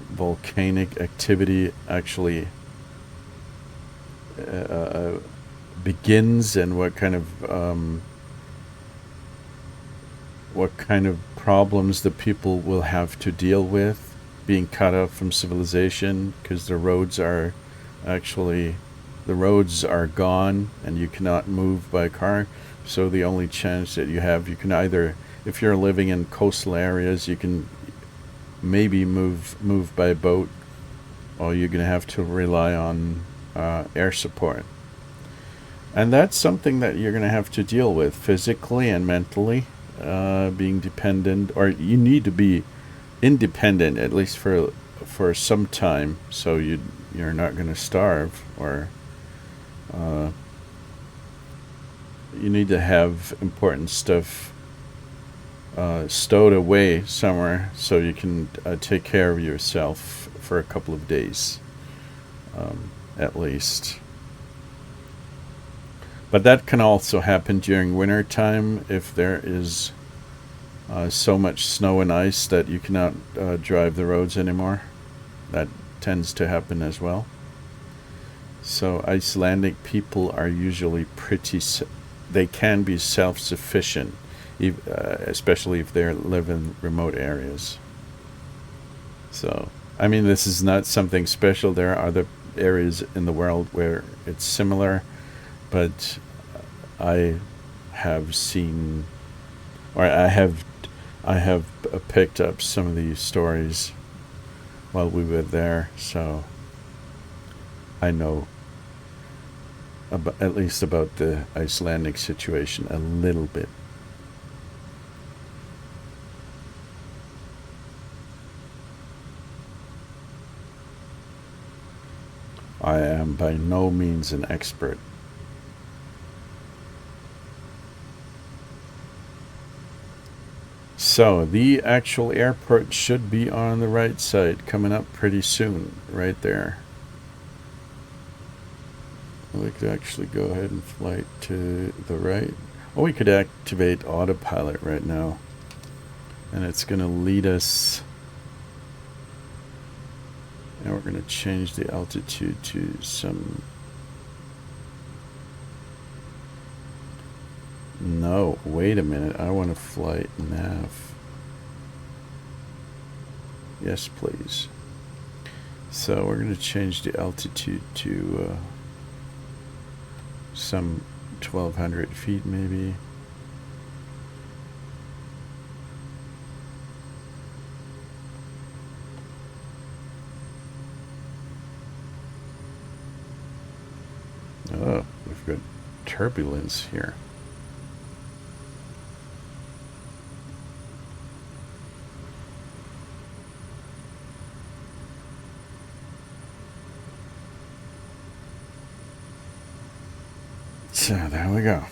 volcanic activity actually begins, and what kind of problems the people will have to deal with being cut off from civilization, because the roads are gone and you cannot move by car. So the only chance that you have, you can either, if you're living in coastal areas, you can maybe move by boat, or you're going to have to rely on air support. And that's something that you're going to have to deal with physically and mentally, being dependent, or you need to be independent, at least for some time, so you're not going to starve, or you need to have important stuff stowed away somewhere so you can take care of yourself for a couple of days, at least. But that can also happen during winter time if there is so much snow and ice that you cannot drive the roads anymore. That tends to happen as well. So Icelandic people are usually they can be self-sufficient, especially if they live in remote areas. So, I mean, this is not something special. There are other areas in the world where it's similar, but I have seen, or I have picked up some of these stories while we were there, so I know at least about the Icelandic situation a little bit. I am by no means an expert. So the actual airport should be on the right side, coming up pretty soon, right there. We could actually go ahead and flight to the right. Or we could activate autopilot right now. And it's going to lead us. And we're going to change the altitude to some. No, wait a minute. I want to flight nav. Yes, please. So we're going to change the altitude to some 1,200 feet maybe. Oh, we've got turbulence here. So there we go.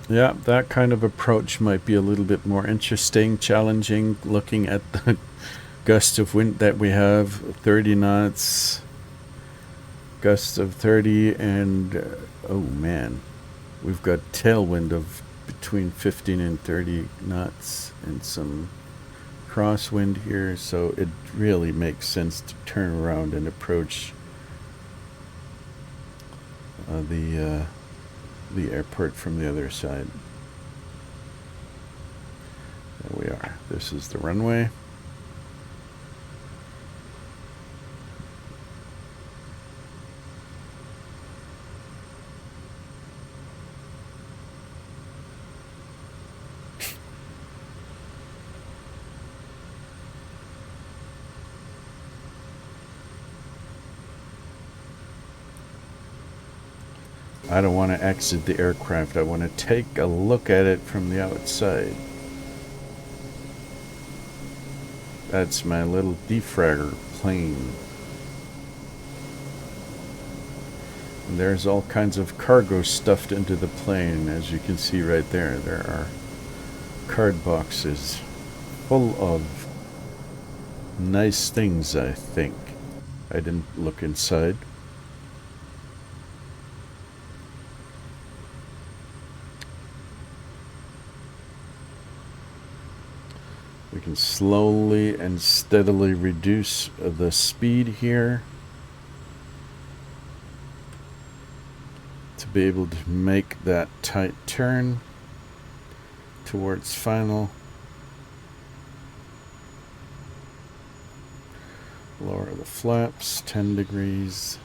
Yeah, that kind of approach might be a little bit more interesting, challenging, looking at the gust of wind that we have, 30 knots, gusts of 30, and oh man, we've got tailwind of between 15 and 30 knots and some crosswind here, so it really makes sense to turn around and approach the airport from the other side. There we are. This is the runway. I don't want to exit the aircraft. I want to take a look at it from the outside. That's my little defragger plane. And there's all kinds of cargo stuffed into the plane, as you can see right there. There are card boxes full of nice things, I think. I didn't look inside. We can slowly and steadily reduce the speed here to be able to make that tight turn towards final. Lower the flaps, 10 degrees.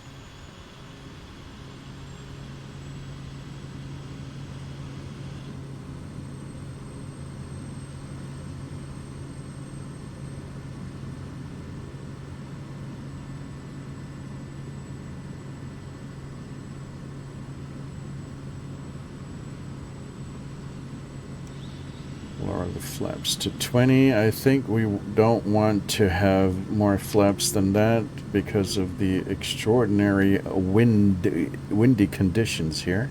the flaps to 20. I think we don't want to have more flaps than that because of the extraordinary windy conditions here.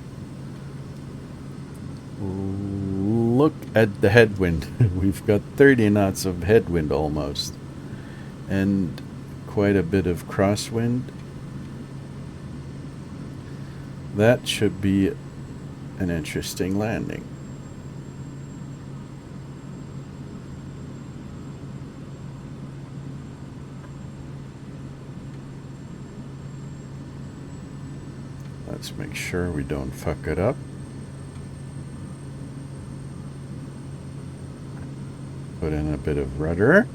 Look at the headwind. We've got 30 knots of headwind almost, and quite a bit of crosswind. That should be an interesting landing. Let's make sure we don't fuck it up. Put in a bit of rudder.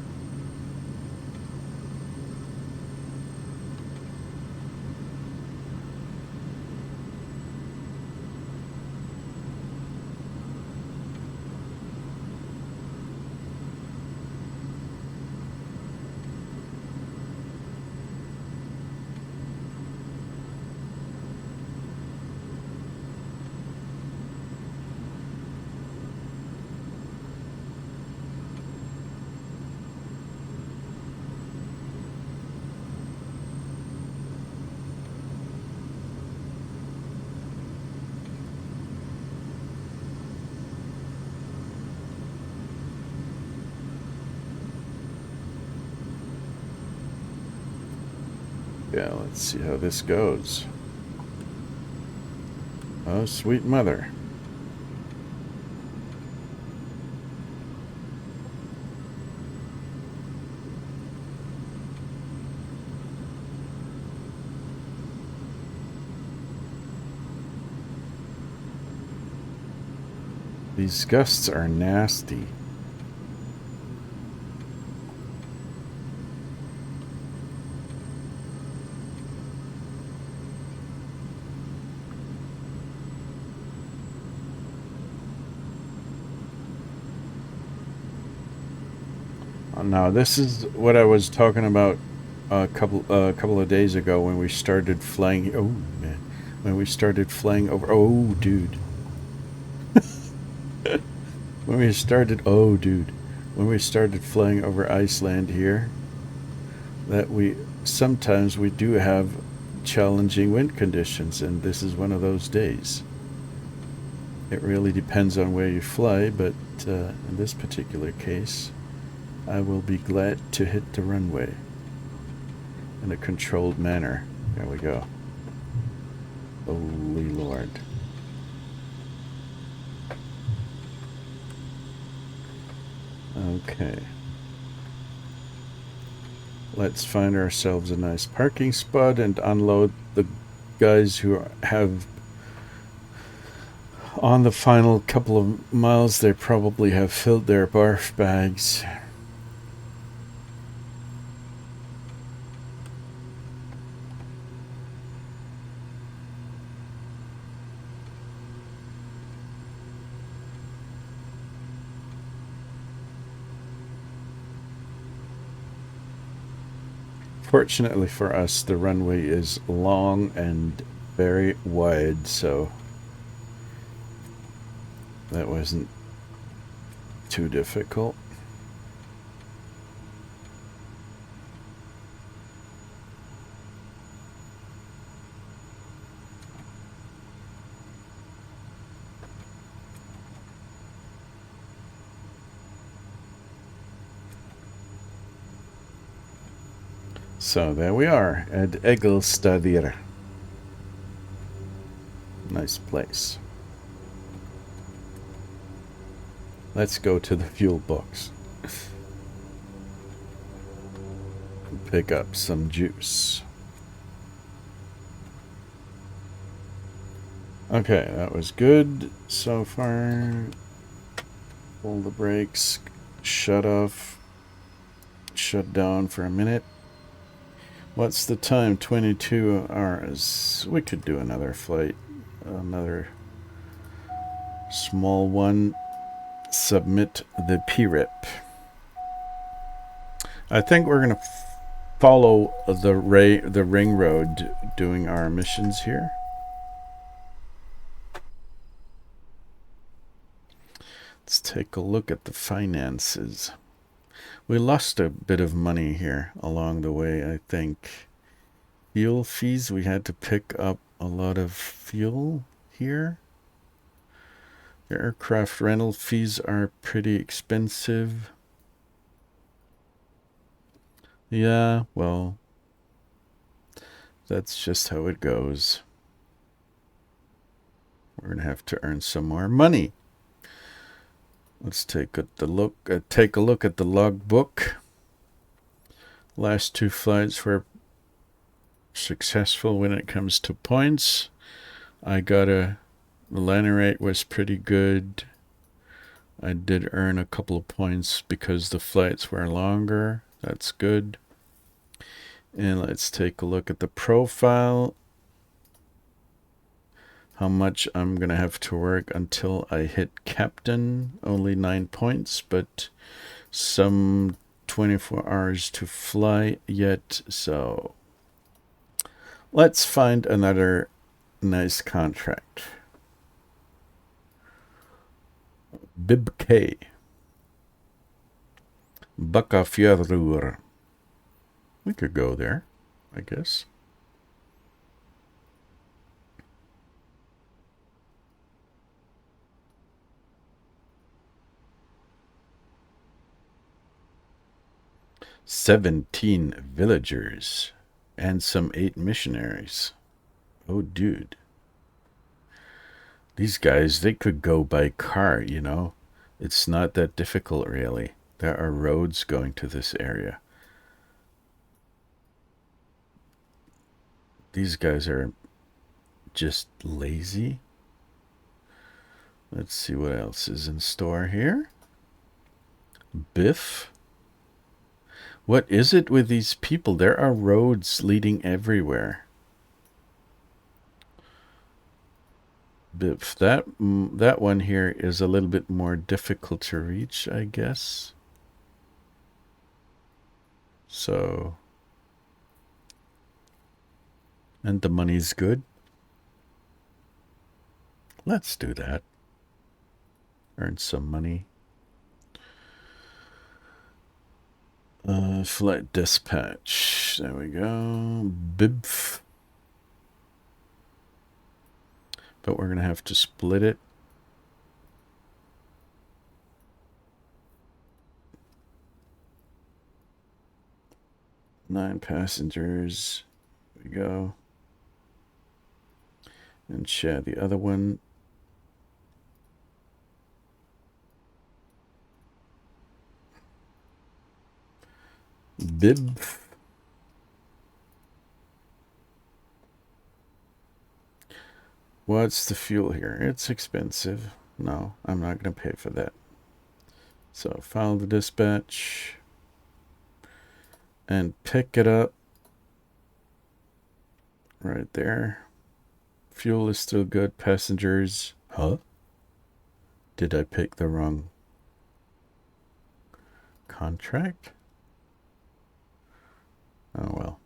Yeah, let's see how this goes. Oh, sweet mother. These gusts are nasty. Now this is what I was talking about a couple of days ago when we started flying. Oh man, when we started flying over. Oh dude. When we started flying over Iceland here, that sometimes we do have challenging wind conditions, and this is one of those days. It really depends on where you fly, but in this particular case, I will be glad to hit the runway in a controlled manner. There we go. Holy Lord. Okay. Let's find ourselves a nice parking spot and unload the guys who have on the final couple of miles. They probably have filled their barf bags. Fortunately for us, the runway is long and very wide, so that wasn't too difficult. So there we are at Egilstaðir. Nice place. Let's go to the fuel box. Pick up some juice. Okay, that was good so far. Pull the brakes, shut off, shut down for a minute. What's the time? 22 hours. We could do another flight. Another small one. Submit the PRIP. I think we're going to follow the ring road doing our missions here. Let's take a look at the finances. We lost a bit of money here along the way, I think. Fuel fees, we had to pick up a lot of fuel here. The aircraft rental fees are pretty expensive. Yeah, well, that's just how it goes. We're going to have to earn some more money. Let's take a look at the logbook. Last 2 flights were successful when it comes to points. The landing rate was pretty good. I did earn a couple of points because the flights were longer. That's good. And let's take a look at the profile. How much I'm going to have to work until I hit captain. Only 9 points, but some 24 hours to fly yet. So let's find another nice contract. Bibke. Bakkafjörður. We could go there, I guess. "17 villagers and some 8 missionaries. Oh, dude. These guys, they could go by car, you know. It's not that difficult, really. There are roads going to this area. These guys are just lazy. Let's see what else is in store here. Biff. What is it with these people? There are roads leading everywhere. Biff. That one here is a little bit more difficult to reach, I guess. So, and the money's good. Let's do that. Earn some money. Flight dispatch. There we go. Bibf. But we're going to have to split it. Nine passengers. There we go. And share the other one. Bib. What's the fuel here? It's expensive. No, I'm not going to pay for that. So follow the dispatch and pick it up right there. Fuel is still good. Passengers. Huh? Did I pick the wrong contract? Oh, well.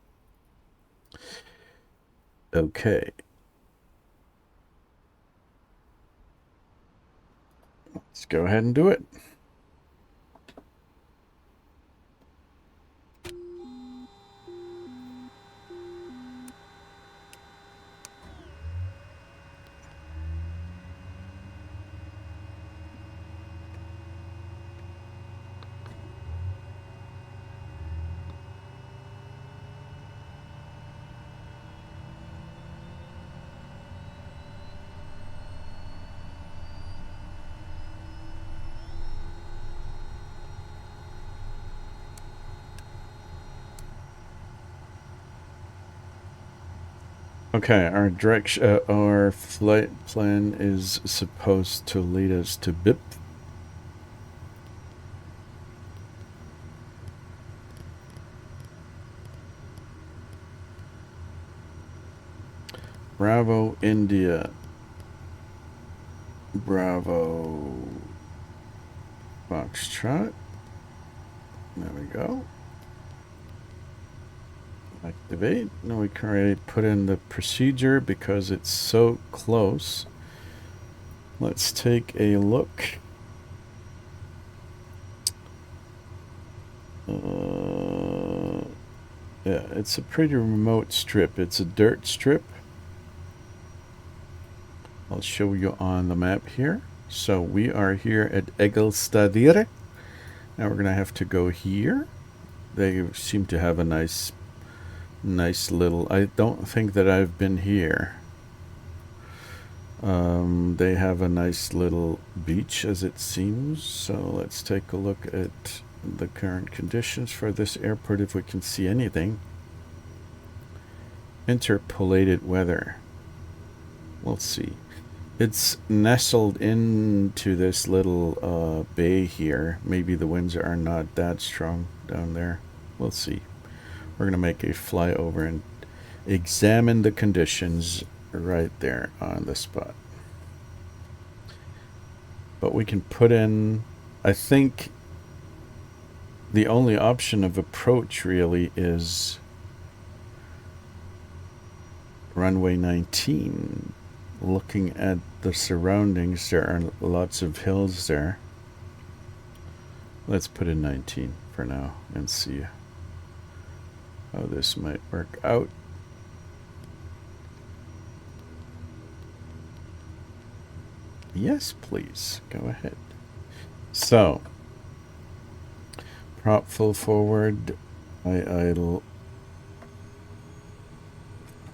Okay. Let's go ahead and do it. Okay, our flight plan is supposed to lead us to BIP. Bravo, India. Bravo, Foxtrot. There we go. Activate. Now we can already put in the procedure because it's so close. Let's take a look Yeah, it's a pretty remote strip. It's a dirt strip. I'll show you on the map here. So we are here at Egilstaðir. Now we're going to have to go here. They seem to have a nice little... I don't think that I've been here. They have a nice little beach, as it seems. So let's take a look at the current conditions for this airport, if we can see anything. Interpolated weather. We'll see. It's nestled into this little bay here. Maybe the winds are not that strong down there. We'll see. We're going to make a flyover and examine the conditions right there on the spot. But we can put in, I think the only option of approach really is runway 19. Looking at the surroundings, there are lots of hills there. Let's put in 19 for now and see how this might work out. Yes, please. Go ahead. So, prop full forward. I'll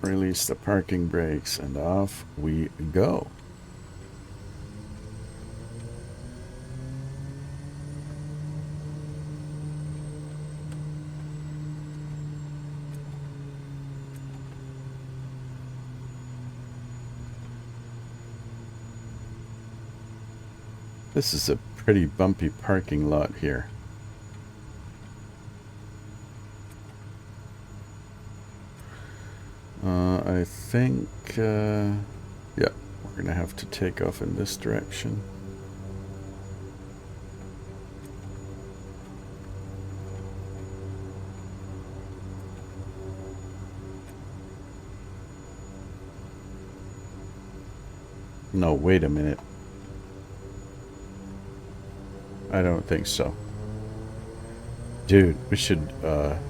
release the parking brakes and off we go. This is a pretty bumpy parking lot here. I think, yeah, we're going to have to take off in this direction. No, wait a minute. I don't think so. Dude, we should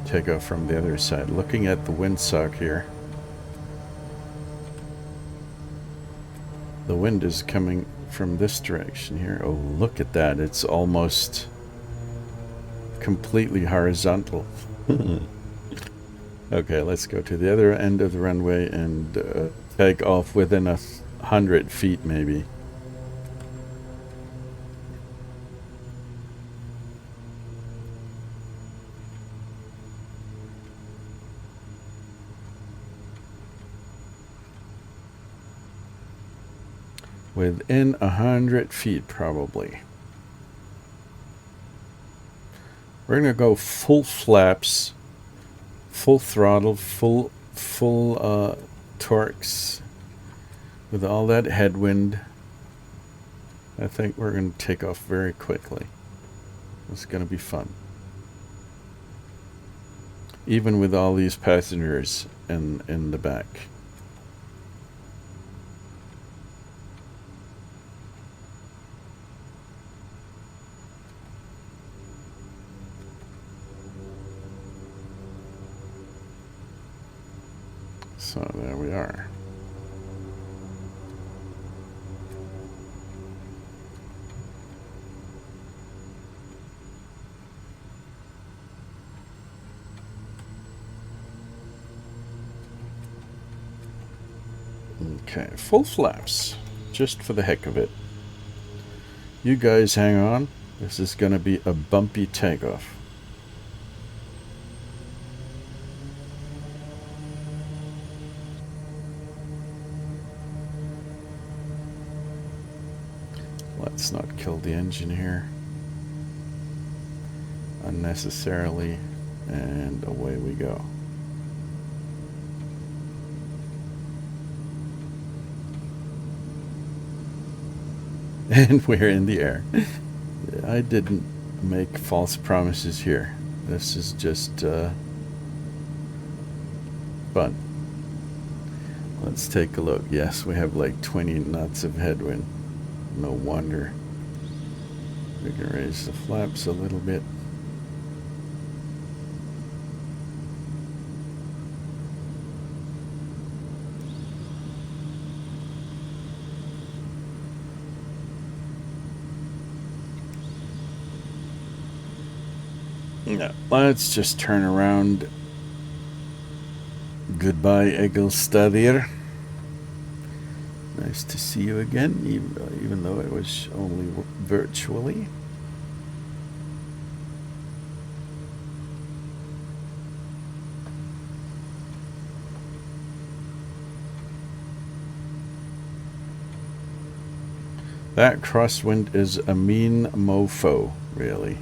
take off from the other side. Looking at the windsock here. The wind is coming from this direction here. Oh, look at that. It's almost completely horizontal. Okay, let's go to the other end of the runway and take off within 100 feet maybe. Within 100 feet, probably. We're gonna go full flaps, full throttle, full torques, with all that headwind. I think we're gonna take off very quickly. It's gonna be fun, even with all these passengers in the back. So there we are. Okay, full flaps, just for the heck of it. You guys hang on. This is going to be a bumpy takeoff. Let's not kill the engine here unnecessarily, and away we go. And we're in the air. I didn't make false promises here. This is just fun. Let's take a look. Yes, we have like 20 knots of headwind. No wonder. We can raise the flaps a little bit. No, let's just turn around. Goodbye, Egilstadir. Nice to see you again, even though it was only virtually. That crosswind is a mean mofo, really.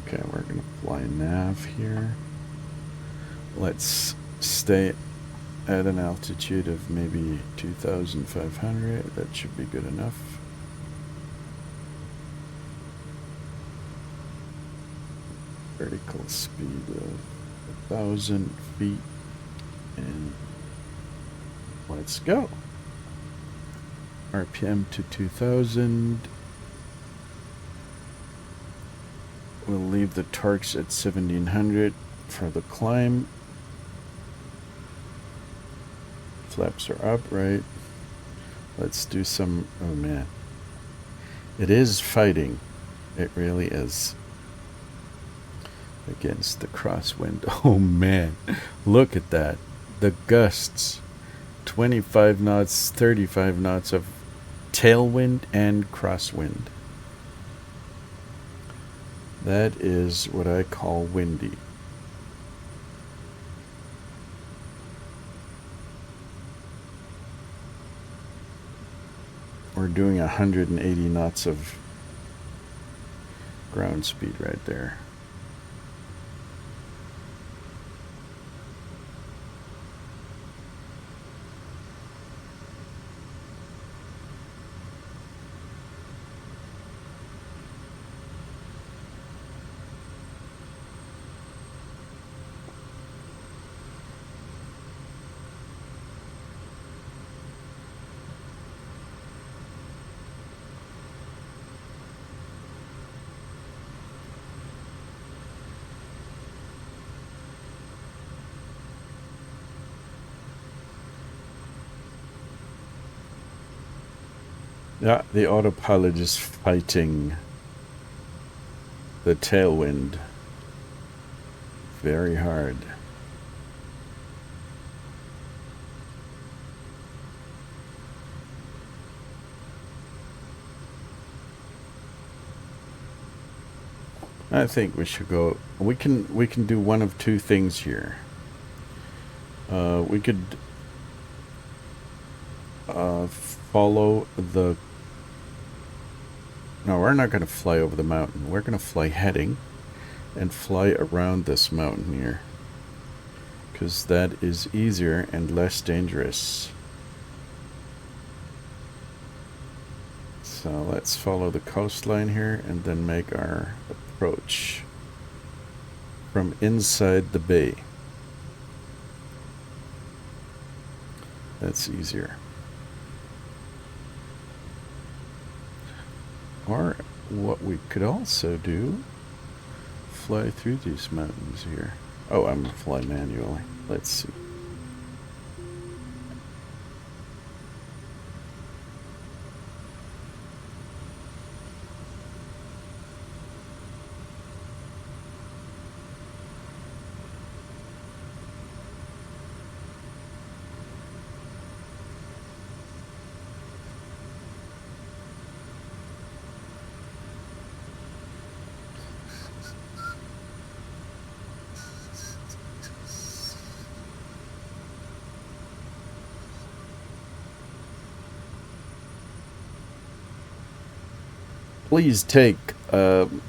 Okay, we're going to fly nav here. Let's stay at an altitude of maybe 2,500. That should be good enough. Vertical speed of 1,000 feet. And let's go. RPM to 2,000. We'll leave the torques at 1,700 for the climb. Flaps are up, right? Let's do some... Oh, man. It is fighting. It really is. Against the crosswind. Oh, man. Look at that. The gusts. 25 knots, 35 knots of tailwind and crosswind. That is what I call windy. We're doing 180 knots of ground speed right there. Yeah, the autopilot is fighting the tailwind very hard. I think we should go. We can do one of two things here. We could follow the... No, we're not going to fly over the mountain. We're going to fly heading and fly around this mountain here, because that is easier and less dangerous. So let's follow the coastline here and then make our approach from inside the bay. That's easier. Or what we could also do, fly through these mountains here. Oh, I'm going to fly manually. Let's see.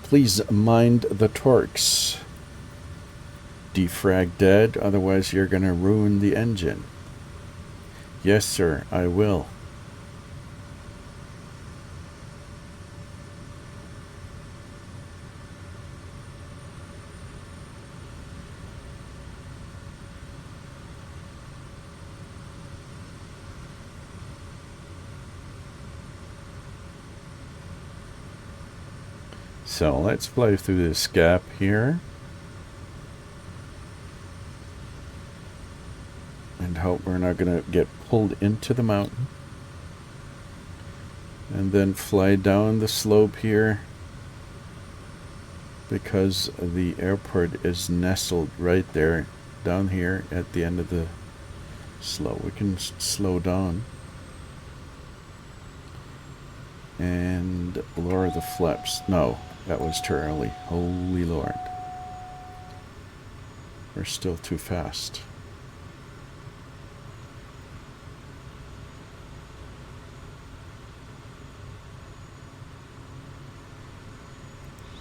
Please mind the torques. Defrag dead, otherwise you're gonna ruin the engine. Yes, sir, I will. So let's fly through this gap here. And hope we're not going to get pulled into the mountain. And then fly down the slope here, because the airport is nestled right there down here at the end of the slope. We can slow down and lower the flaps. No, that was too early. Holy Lord. We're still too fast.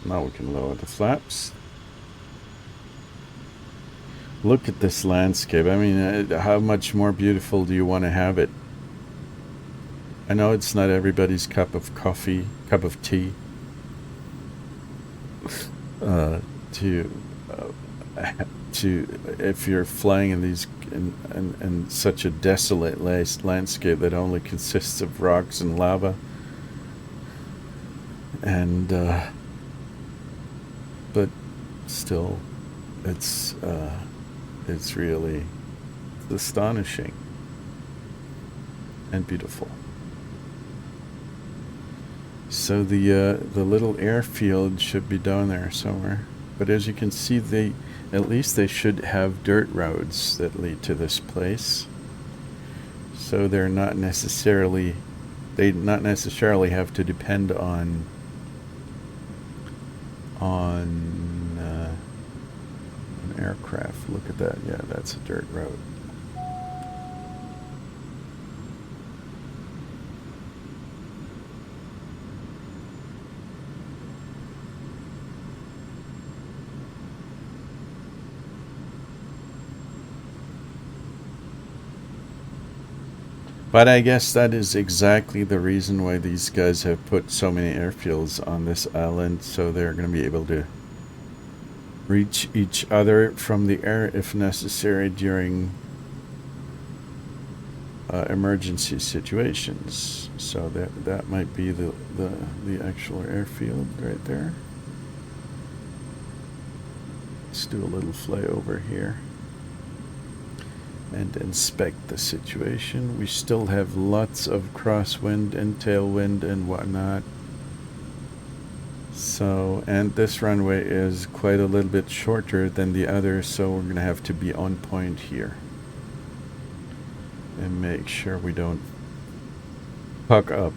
Now we can lower the flaps. Look at this landscape. I mean, how much more beautiful do you want to have it? I know it's not everybody's cup of tea. To if you're flying in these in such a desolate landscape that only consists of rocks and lava, and but still, it's really astonishing and beautiful. So the little airfield should be down there somewhere. But as you can see, at least they should have dirt roads that lead to this place. So they not necessarily have to depend on an aircraft. Look at that. Yeah, that's a dirt road. But I guess that is exactly the reason why these guys have put so many airfields on this island, so they're going to be able to reach each other from the air if necessary during emergency situations. So that might be the actual airfield right there. Let's do a little flyover here and inspect the situation. We still have lots of crosswind and tailwind and whatnot. So, and this runway is quite a little bit shorter than the other, so we're gonna have to be on point here and make sure we don't puck up.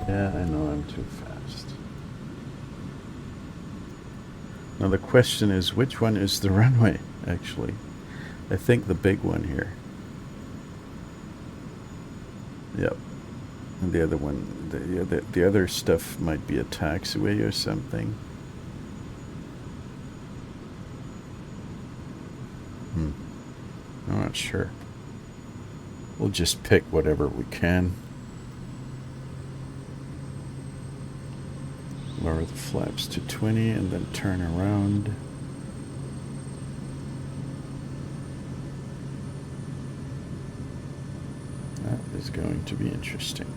Yeah, I know I'm too fast. Now the question is, which one is the runway, actually? I think the big one here. Yep. And the other one, the other stuff might be a taxiway or something. I'm not sure. We'll just pick whatever we can. Lower the flaps to 20 and then turn around. That is going to be interesting.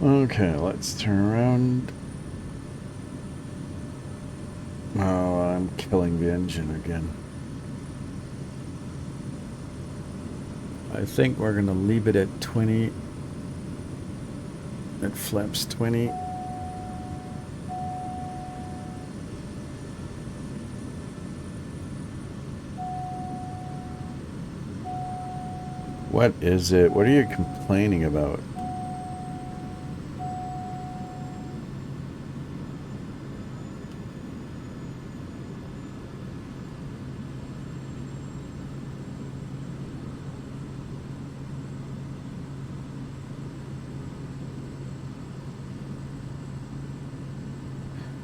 Okay, let's turn around. Oh, I'm killing the engine again. I think we're going to leave it at 20. It flaps 20. What is it? What are you complaining about?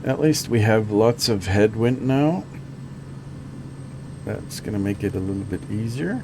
At least we have lots of headwind now. That's going to make it a little bit easier.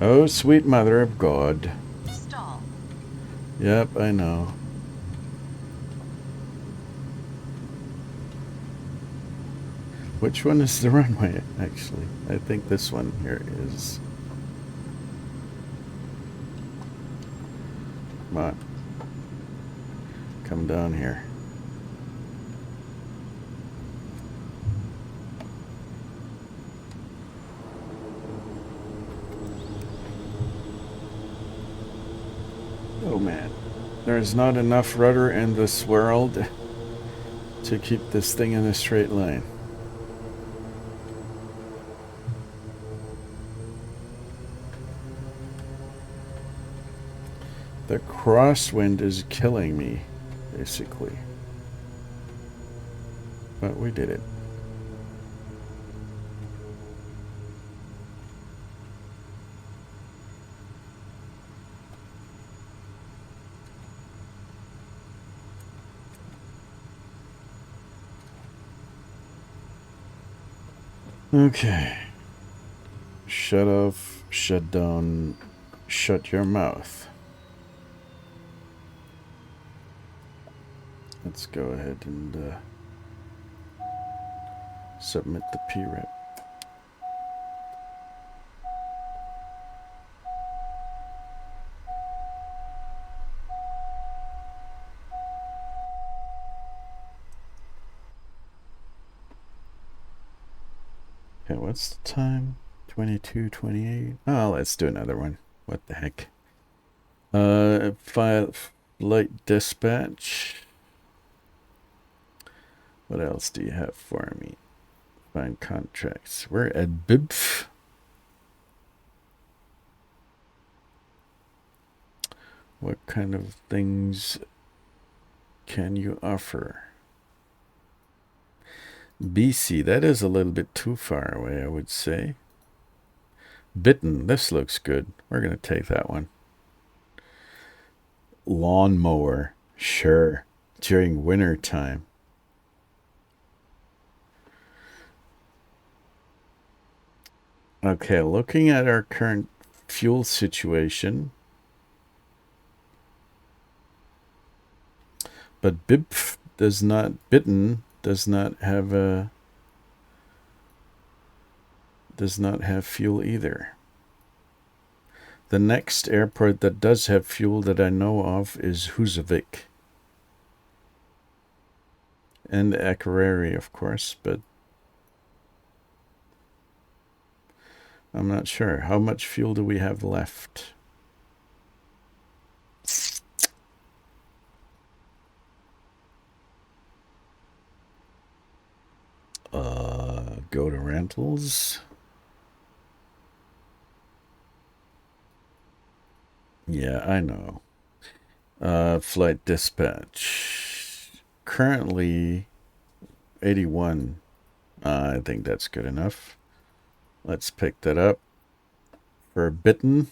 Oh, sweet mother of God. Stall. Yep, I know. Which one is the runway, actually? I think this one here is. Come on. Come down here. Oh man. There's not enough rudder in this world to keep this thing in a straight line. The crosswind is killing me, basically. But we did it. Okay. Shut off, shut down, shut your mouth. Let's go ahead and submit the PREP. Okay, what's the time? 22:28. Oh, let's do another one. What the heck? Flight dispatch. What else do you have for me? Find contracts. We're at BIBF. What kind of things can you offer? BC, that is a little bit too far away, I would say. Bitten, this looks good. We're going to take that one. Lawnmower, sure, during winter time. Okay, looking at our current fuel situation. But BIBF does not, Bitten does not have fuel either. The next airport that does have fuel that I know of is Husavik. And Akureyri, of course, but I'm not sure. How much fuel do we have left? Go to rentals. Yeah, I know. Flight dispatch. Currently 81. I think that's good enough. Let's pick that up. For Bitten,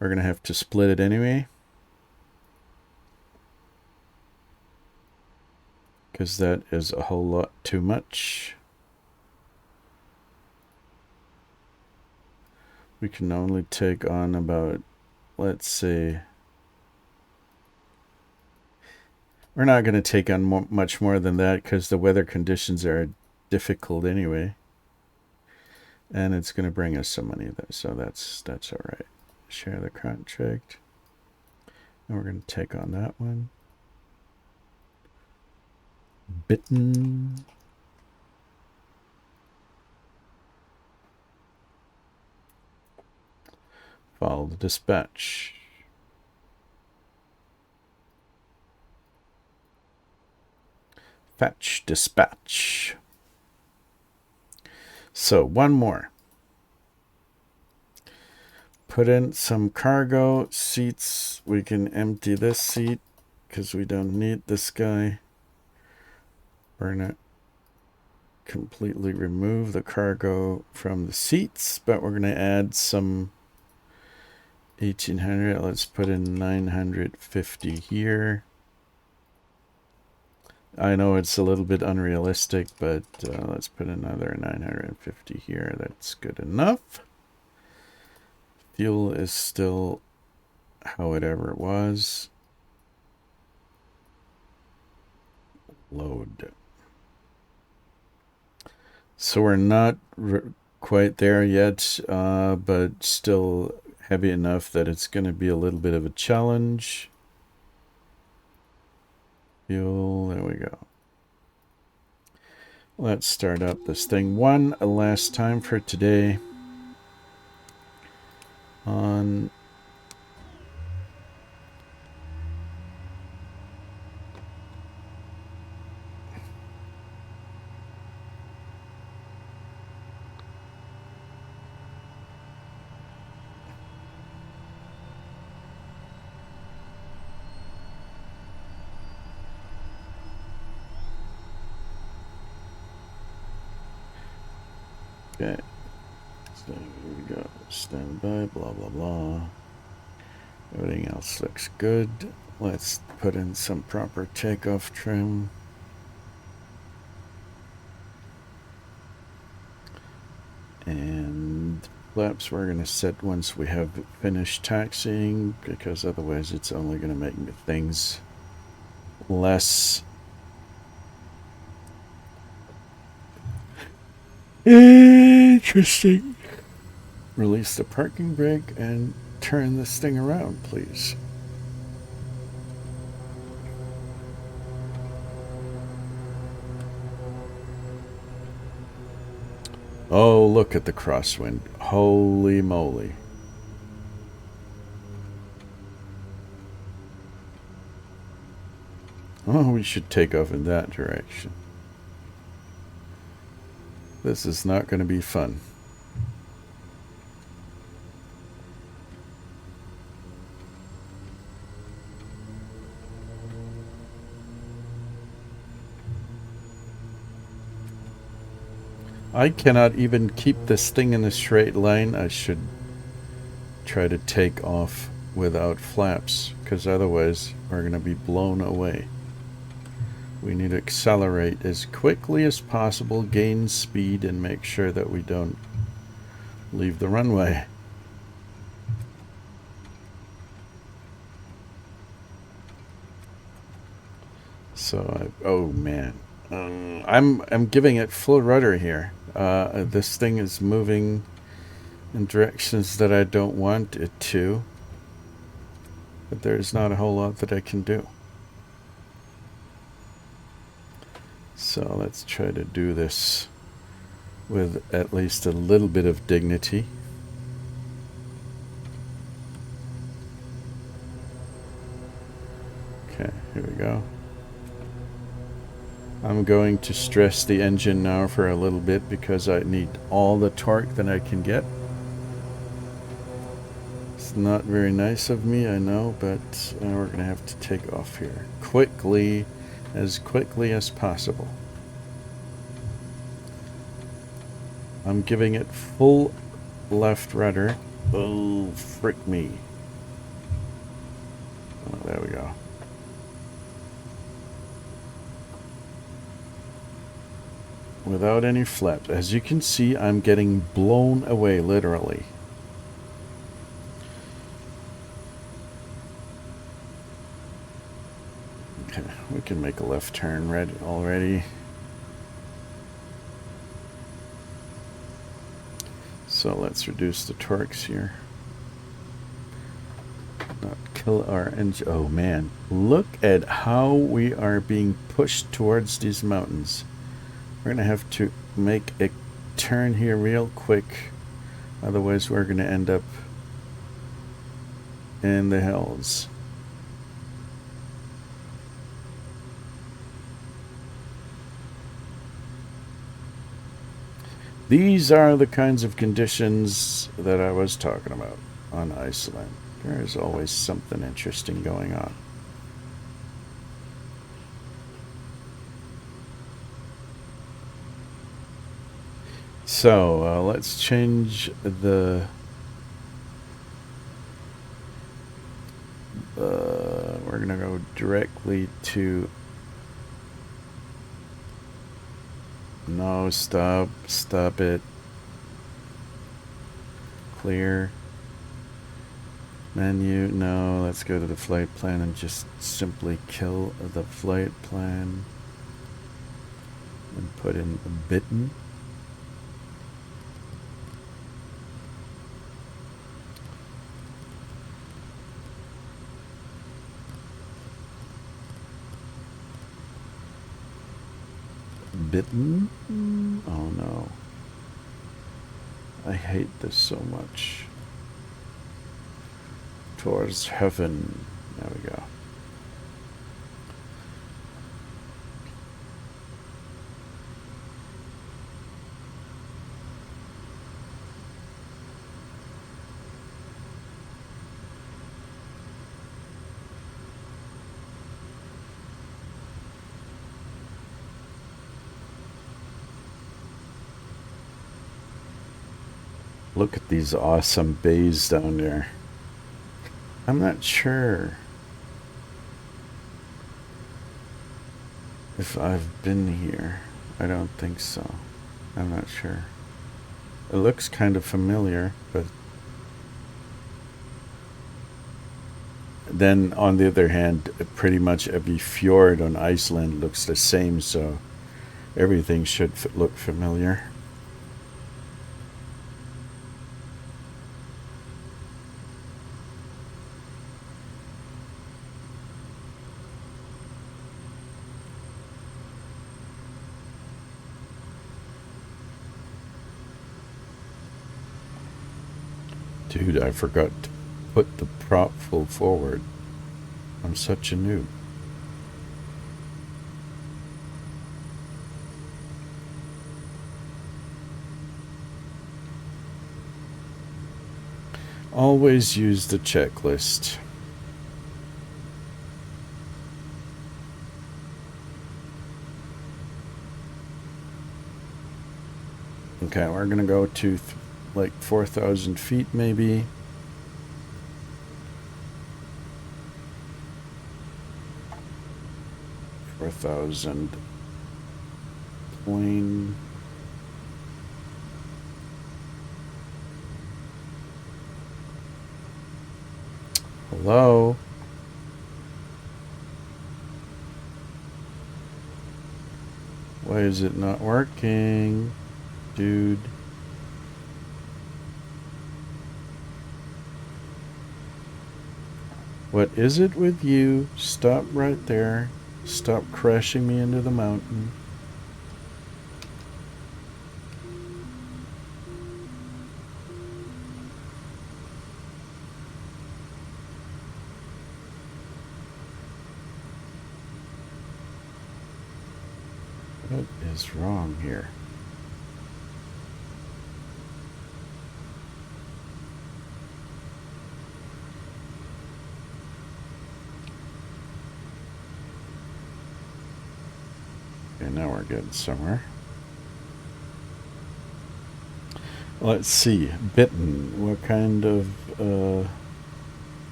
we're going to have to split it anyway. Because that is a whole lot too much. We can only take on about, let's see. We're not going to take on much more than that because the weather conditions are difficult anyway. And it's going to bring us some money, so that's all right. Share the contract. And we're going to take on that one. Bitten. Follow the dispatch. Fetch, dispatch. So one more. Put in some cargo seats. We can empty this seat because we don't need this guy. We're going to completely remove the cargo from the seats, but we're going to add some 1800. Let's put in 950 here. I know it's a little bit unrealistic, but let's put another 950 here. That's good enough. Fuel is still however it was. Load. So we're not quite there yet, but still heavy enough that it's going to be a little bit of a challenge. Fuel, there we go. Let's start up this thing one last time for today. On okay, so here we go. Stand by, blah blah blah. Everything else looks good. Let's put in some proper takeoff trim. And flaps we're going to set once we have finished taxiing, because otherwise it's only going to make things less interesting. Release the parking brake and turn this thing around, please. Oh, look at the crosswind. Holy moly. Oh, we should take off in that direction. This is not going to be fun. I cannot even keep this thing in a straight line. I should try to take off without flaps, because otherwise we're going to be blown away. We need to accelerate as quickly as possible, gain speed, and make sure that we don't leave the runway. So, oh man, I'm giving it full rudder here. This thing is moving in directions that I don't want it to, but there's not a whole lot that I can do. So let's try to do this with at least a little bit of dignity. Okay, here we go. I'm going to stress the engine now for a little bit because I need all the torque that I can get. It's not very nice of me, I know, but we're going to have to take off here quickly as possible. I'm giving it full left rudder. Oh, frick me. Oh, there we go. Without any flaps. As you can see, I'm getting blown away, literally. Okay, we can make a left turn already. So let's reduce the torques here. Not kill our engine. Oh man, look at how we are being pushed towards these mountains. We're going to have to make a turn here real quick. Otherwise we're going to end up in the hills. These are the kinds of conditions that I was talking about on Iceland. There is always something interesting going on. So let's change the we're gonna go directly to no, stop it, clear menu. No, let's go to the flight plan and just simply kill the flight plan and put in bitten. Bitten? Oh no. I hate this so much. Towards heaven. There we go. Look at these awesome bays down there. I'm not sure if I've been here. I don't think so. I'm not sure. It looks kind of familiar, but then on the other hand, pretty much every fjord on Iceland looks the same, so everything should look familiar. Dude, I forgot to put the prop full forward. I'm such a noob. Always use the checklist. Okay, we're gonna go to like 4,000 feet maybe. Plane. Hello? Why is it not working, dude? What is it with you? Stop right there. Stop crashing me into the mountain. What is wrong here? Okay, now we're getting somewhere. Let's see. Bitten. What kind of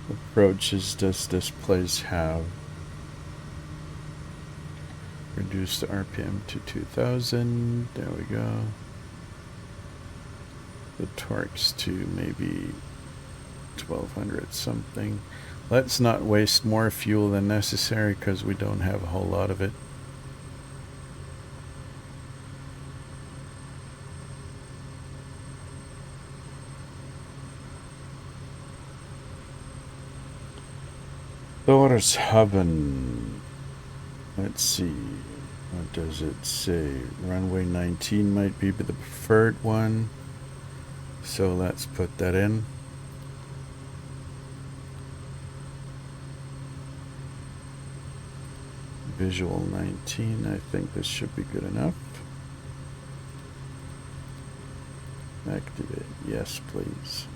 approaches does this place have? Reduce the RPM to 2,000. There we go. The torques to maybe 1,200 something. Let's not waste more fuel than necessary because we don't have a whole lot of it. Doors Haben. Let's see. What does it say? Runway 19 might be the preferred one. So let's put that in. Visual 19. I think this should be good enough. Activate. Yes, please.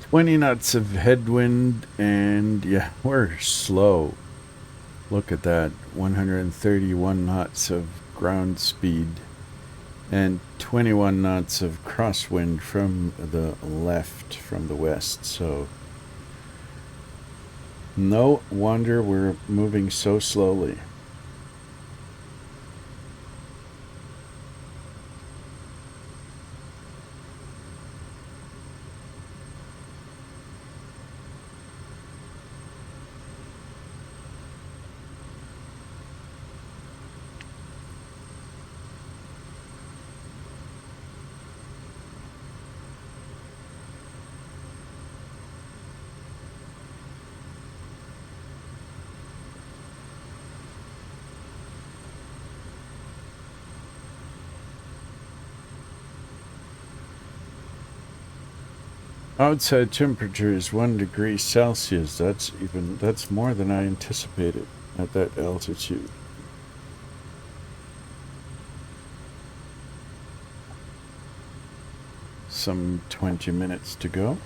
Twenty knots of headwind, and yeah, we're slow. Look at that, 131 knots of ground speed and 21 knots of crosswind from the left, from the west. So no wonder we're moving so slowly. Outside temperature is 1 degree Celsius. That's more than I anticipated at that altitude. Some 20 minutes to go.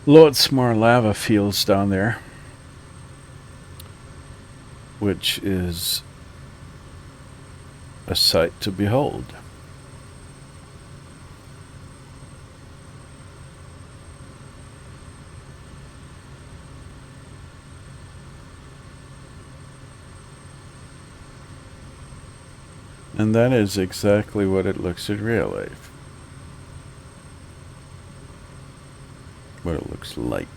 Lots more lava fields down there, which is a sight to behold. And that is exactly what it looks in real life. What it looks like.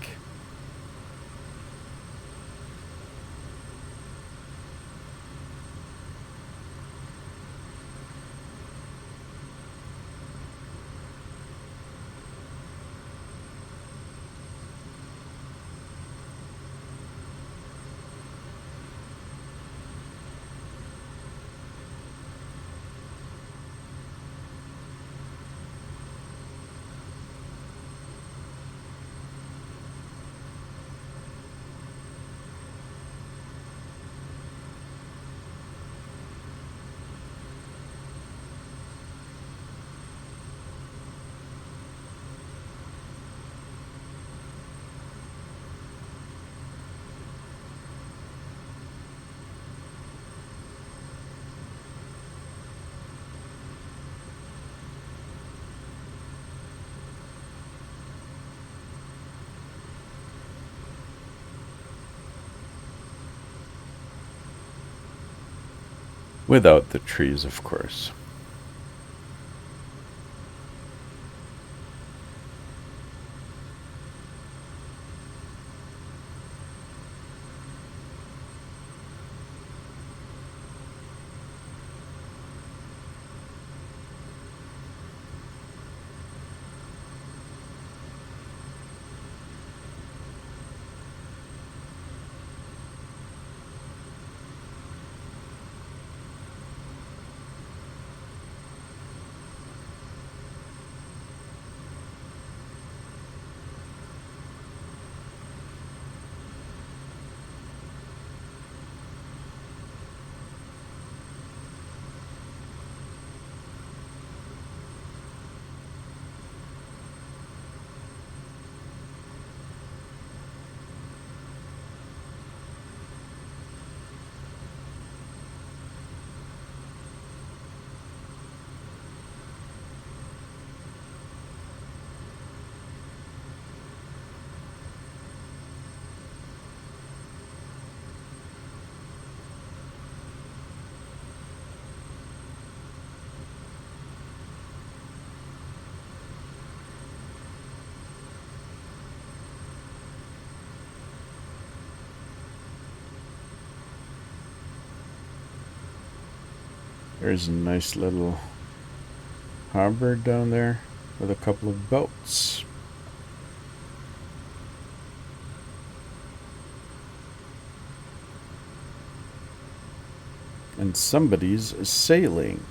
Without the trees, of course. There's a nice little harbor down there with a couple of boats. And somebody's sailing.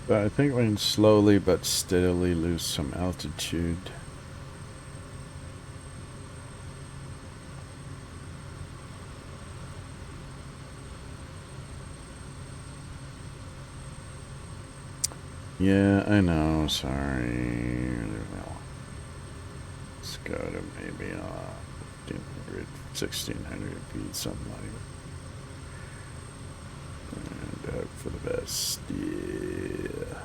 But I think we can slowly but steadily lose some altitude. Yeah, I know, sorry. Let's go to maybe 1,500, 1,600 feet, something like that. And hope for the best, yeah.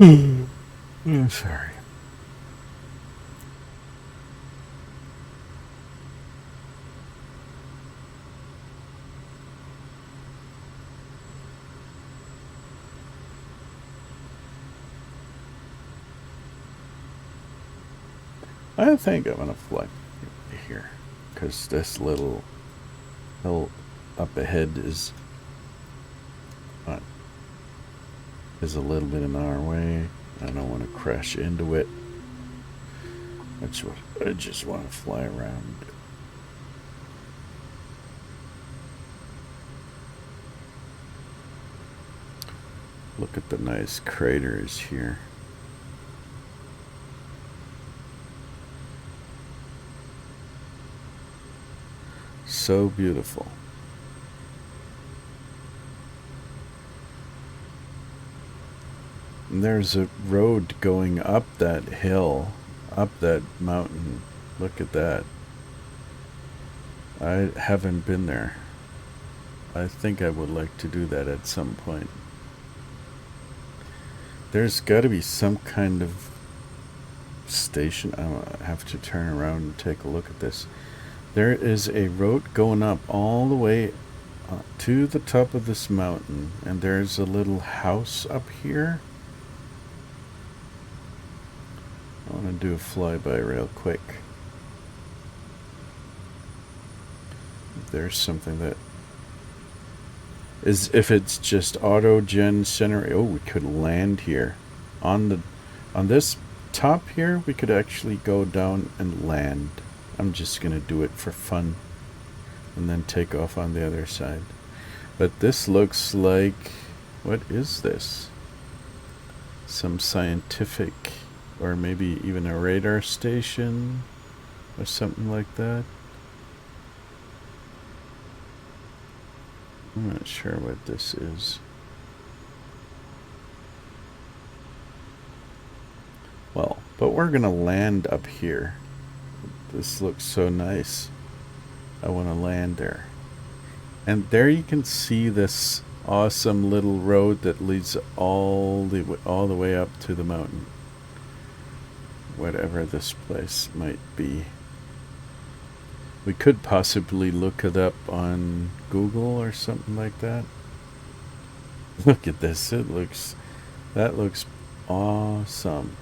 I'm sorry. I think I'm gonna fly here because this little hill up ahead is a little bit in our way. I don't want to crash into it. I just want to fly around. Look at the nice craters here. So beautiful. And there's a road going up that hill, up that mountain. Look at that. I haven't been there. I think I would like to do that at some point. There's got to be some kind of station. I have to turn around and take a look at this. There is a road going up all the way to the top of this mountain, and there's a little house up here. I want to do a flyby real quick. There's something that is, if it's just auto gen center. Oh, we could land here on this top here. We could actually go down and land. I'm just gonna do it for fun and then take off on the other side. But this looks like, what is this? Some scientific, or maybe even a radar station or something like that. I'm not sure what this is. Well, but we're gonna land up here. This looks so nice. I want to land there. And there you can see this awesome little road that leads all the way up to the mountain. Whatever this place might be. We could possibly look it up on Google or something like that. Look at this. That looks awesome.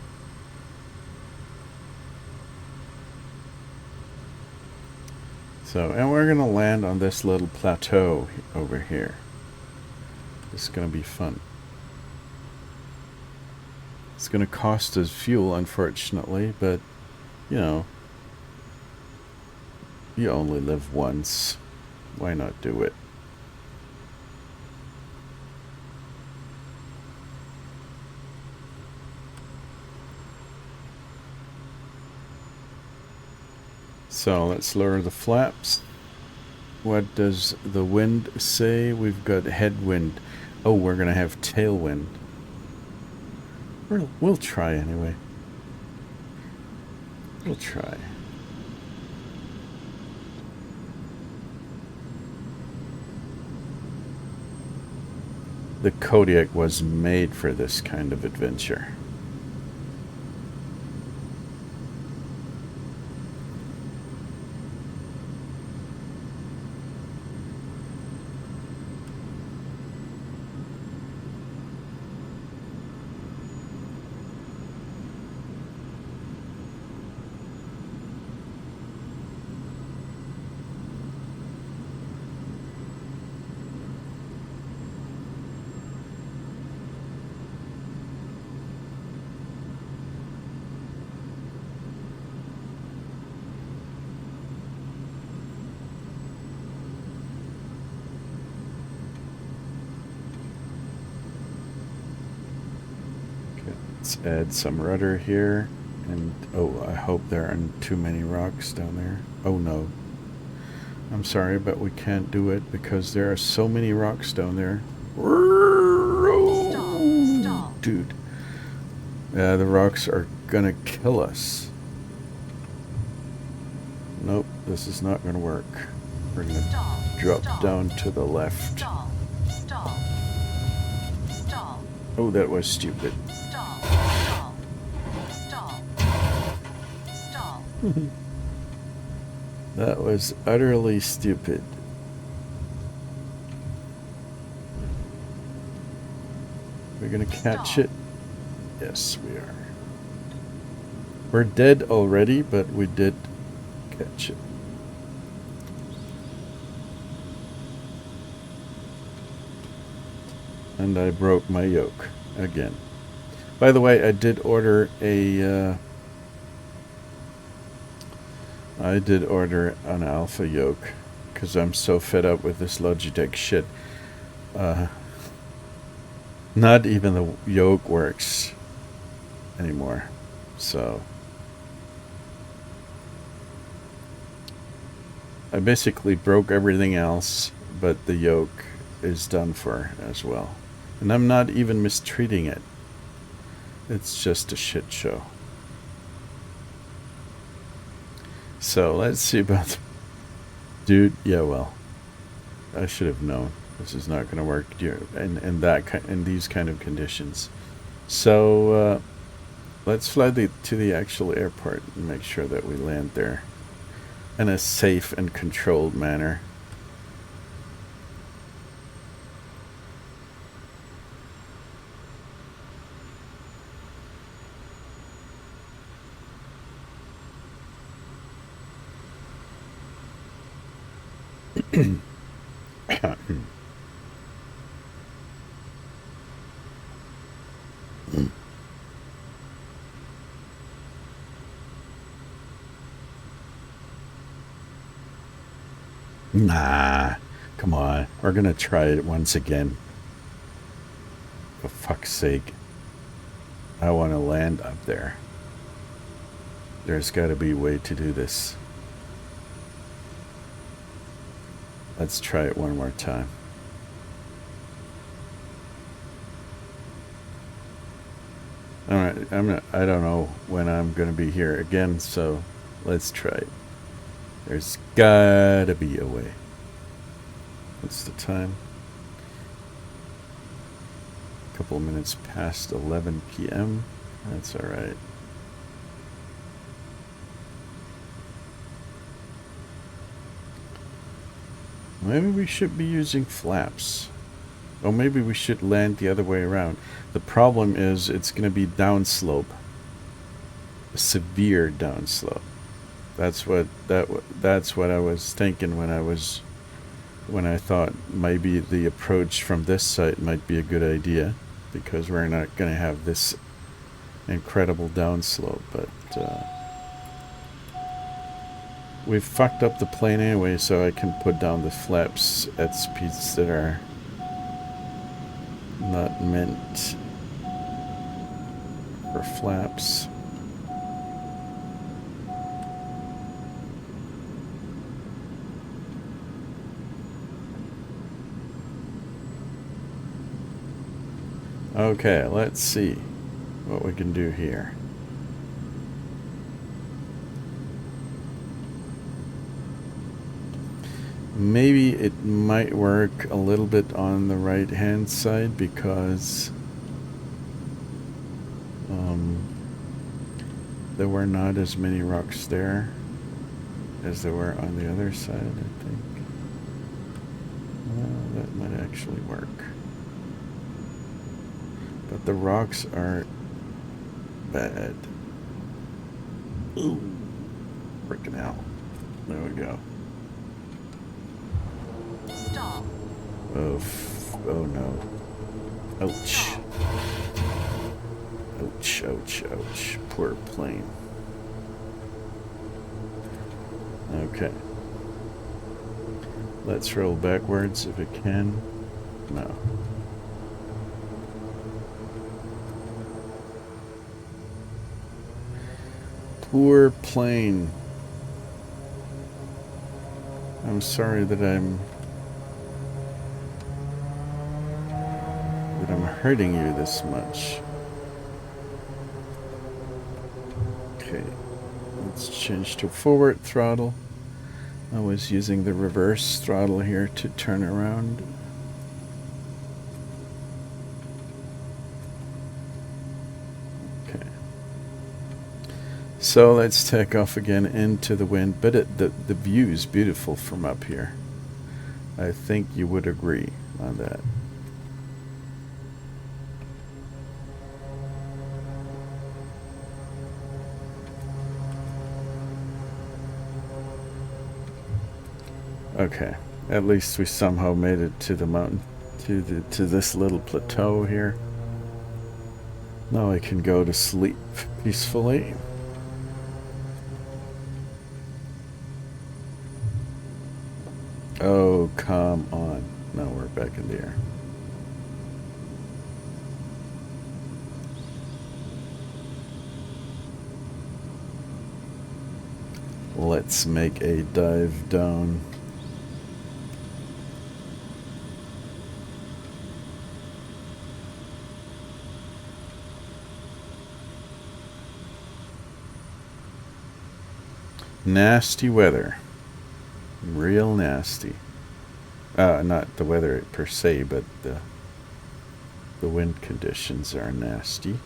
So, and we're going to land on this little plateau over here. This is going to be fun. It's going to cost us fuel, unfortunately, but, you know, you only live once. Why not do it? So let's lower the flaps. What does the wind say? We've got headwind. Oh, we're going to have tailwind. We'll try anyway. We'll try. The Kodiak was made for this kind of adventure. Let's add some rudder here. And, oh, I hope there aren't too many rocks down there. Oh, no. I'm sorry, but we can't do it because there are so many rocks down there. Stall. Dude. The rocks are gonna kill us. Nope, this is not gonna work. We're gonna drop down to the left. Stall. Oh, that was stupid. Stall. That was utterly stupid. We're gonna catch it. Yes, we are. We're dead already, but we did catch it. And I broke my yoke again. By the way, I did order an alpha yoke because I'm so fed up with this Logitech shit. Not even the yoke works anymore. So I basically broke everything else, but the yoke is done for as well. And I'm not even mistreating it. It's just a shit show. So let's see about dude. Yeah, well, I should have known this is not going to work in these kind of conditions. So let's fly to the actual airport and make sure that we land there in a safe and controlled manner. Nah, come on. We're gonna try it once again. For fuck's sake. I want to land up there. There's got to be a way to do this. Let's try it one more time. Alright, I don't know when I'm gonna be here again, so let's try it. There's gotta be a way. What's the time? A couple of minutes past 11 p.m. That's alright. Maybe we should be using flaps. Or maybe we should land the other way around. The problem is it's going to be downslope. A severe downslope. That's what I was thinking when I thought maybe the approach from this site might be a good idea, because we're not going to have this incredible downslope, but we've fucked up the plane anyway, so I can put down the flaps at speeds that are not meant for flaps. Okay, let's see what we can do here. Maybe it might work a little bit on the right hand side because there were not as many rocks there as there were on the other side, I think. Well, that might actually work. But the rocks are bad. Ooh, freaking hell. There we go. Stall. Oh no. Ouch. Ouch, ouch, ouch. Poor plane. Okay. Let's roll backwards if it can. No. Poor plane. I'm sorry that I'm hurting you this much. Okay, let's change to forward throttle. I was using the reverse throttle here to turn around. Okay. So let's take off again into the wind, but the view is beautiful from up here. I think you would agree on that. Okay, at least we somehow made it to the mountain, to this little plateau here. Now I can go to sleep peacefully. Oh, come on. Now we're back in the air. Let's make a dive down. Nasty weather. Real nasty. Not the weather per se, but the wind conditions are nasty.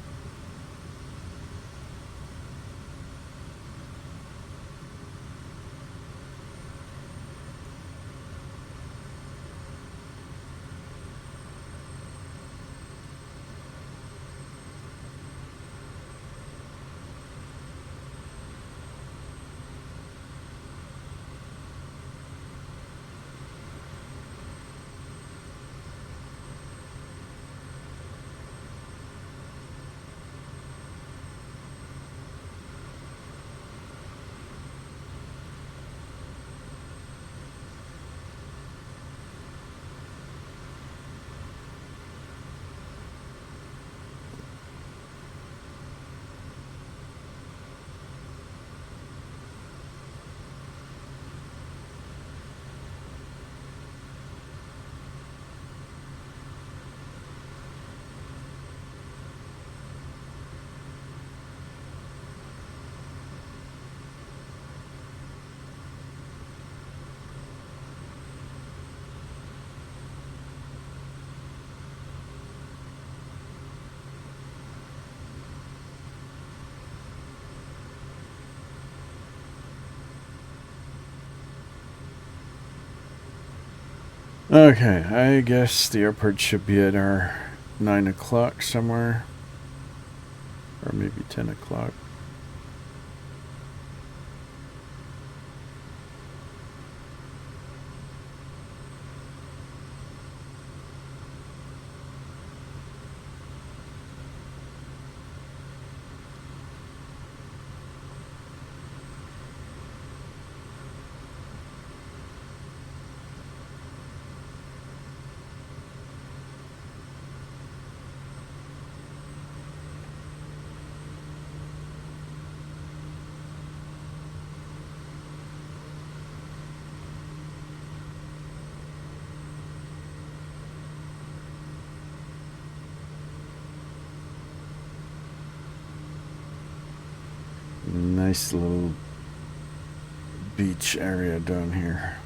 Okay, I guess the airport should be at our 9 o'clock somewhere. Or maybe 10 o'clock. Nice little beach area down here.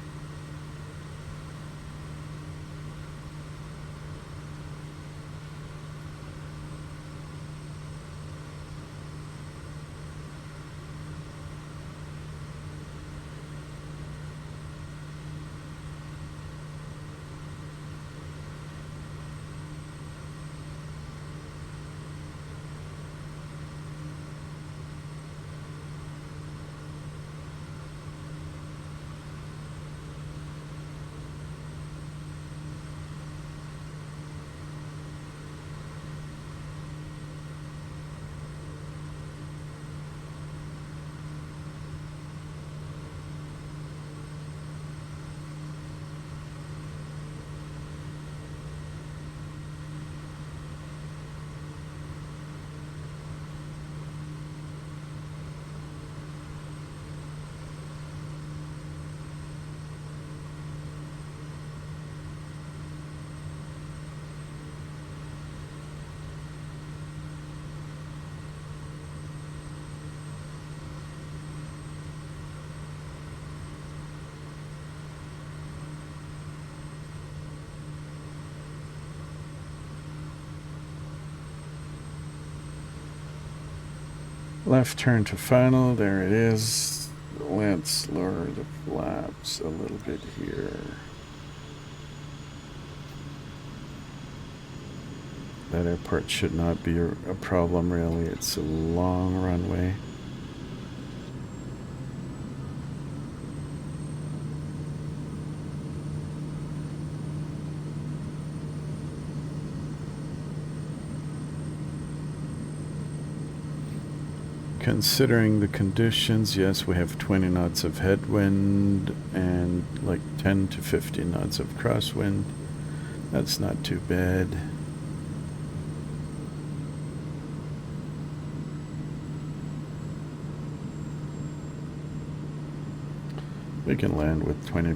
Left turn to final. There it is. Let's lower the flaps a little bit here. That airport should not be a problem, really. It's a long runway. Considering the conditions, yes, we have 20 knots of headwind and like 10 to 15 knots of crosswind. That's not too bad. We can land with 20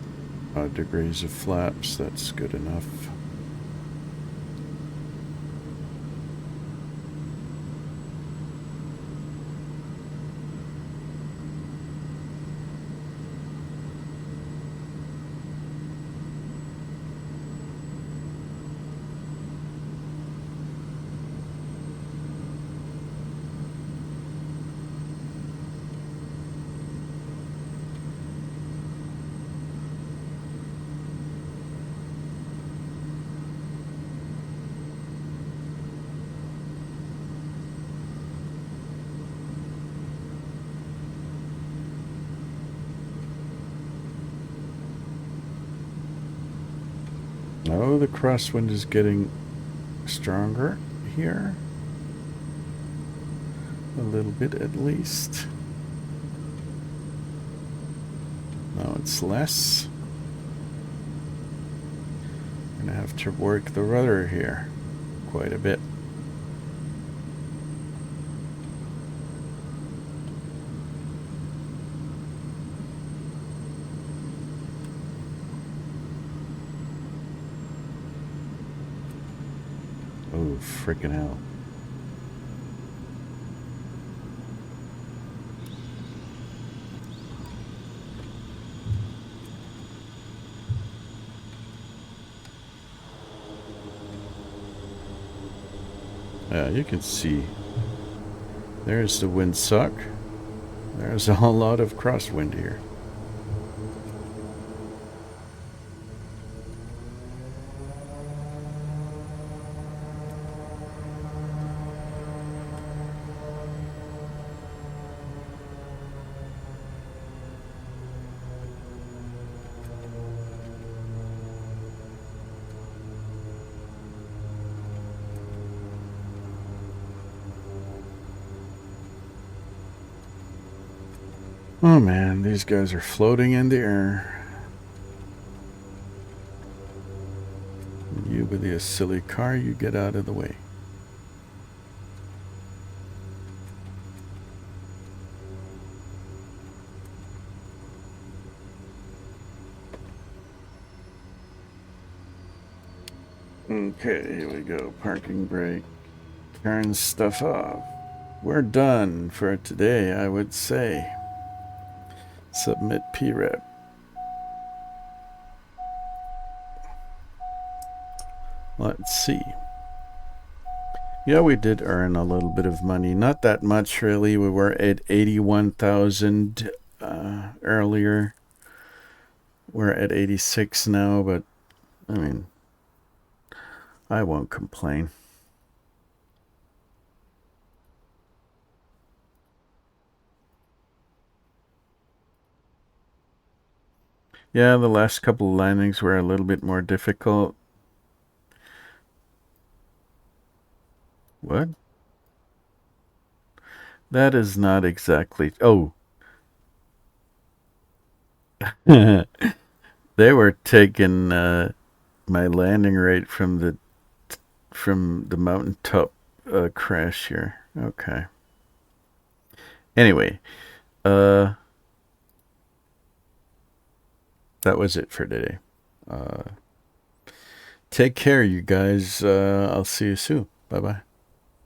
degrees of flaps. That's good enough. Oh, the crosswind is getting stronger here. A little bit at least. Now it's less. I'm gonna have to work the rudder here quite a bit. Oh, freaking hell. You can see there's the windsock. There's a whole lot of crosswind here. Oh man, these guys are floating in the air. You with your silly car, you get out of the way. Okay, here we go. Parking brake. Turn stuff off. We're done for today, I would say. Submit PREP. Let's see. Yeah, we did earn a little bit of money. Not that much, really. We were at 81,000 earlier. We're at 86 now, but I mean, I won't complain. Yeah, the last couple of landings were a little bit more difficult. What? That is not exactly... Oh. They were taking my landing rate from the mountaintop crash here. Okay. Anyway, that was it for today. Take care, you guys. I'll see you soon. Bye-bye.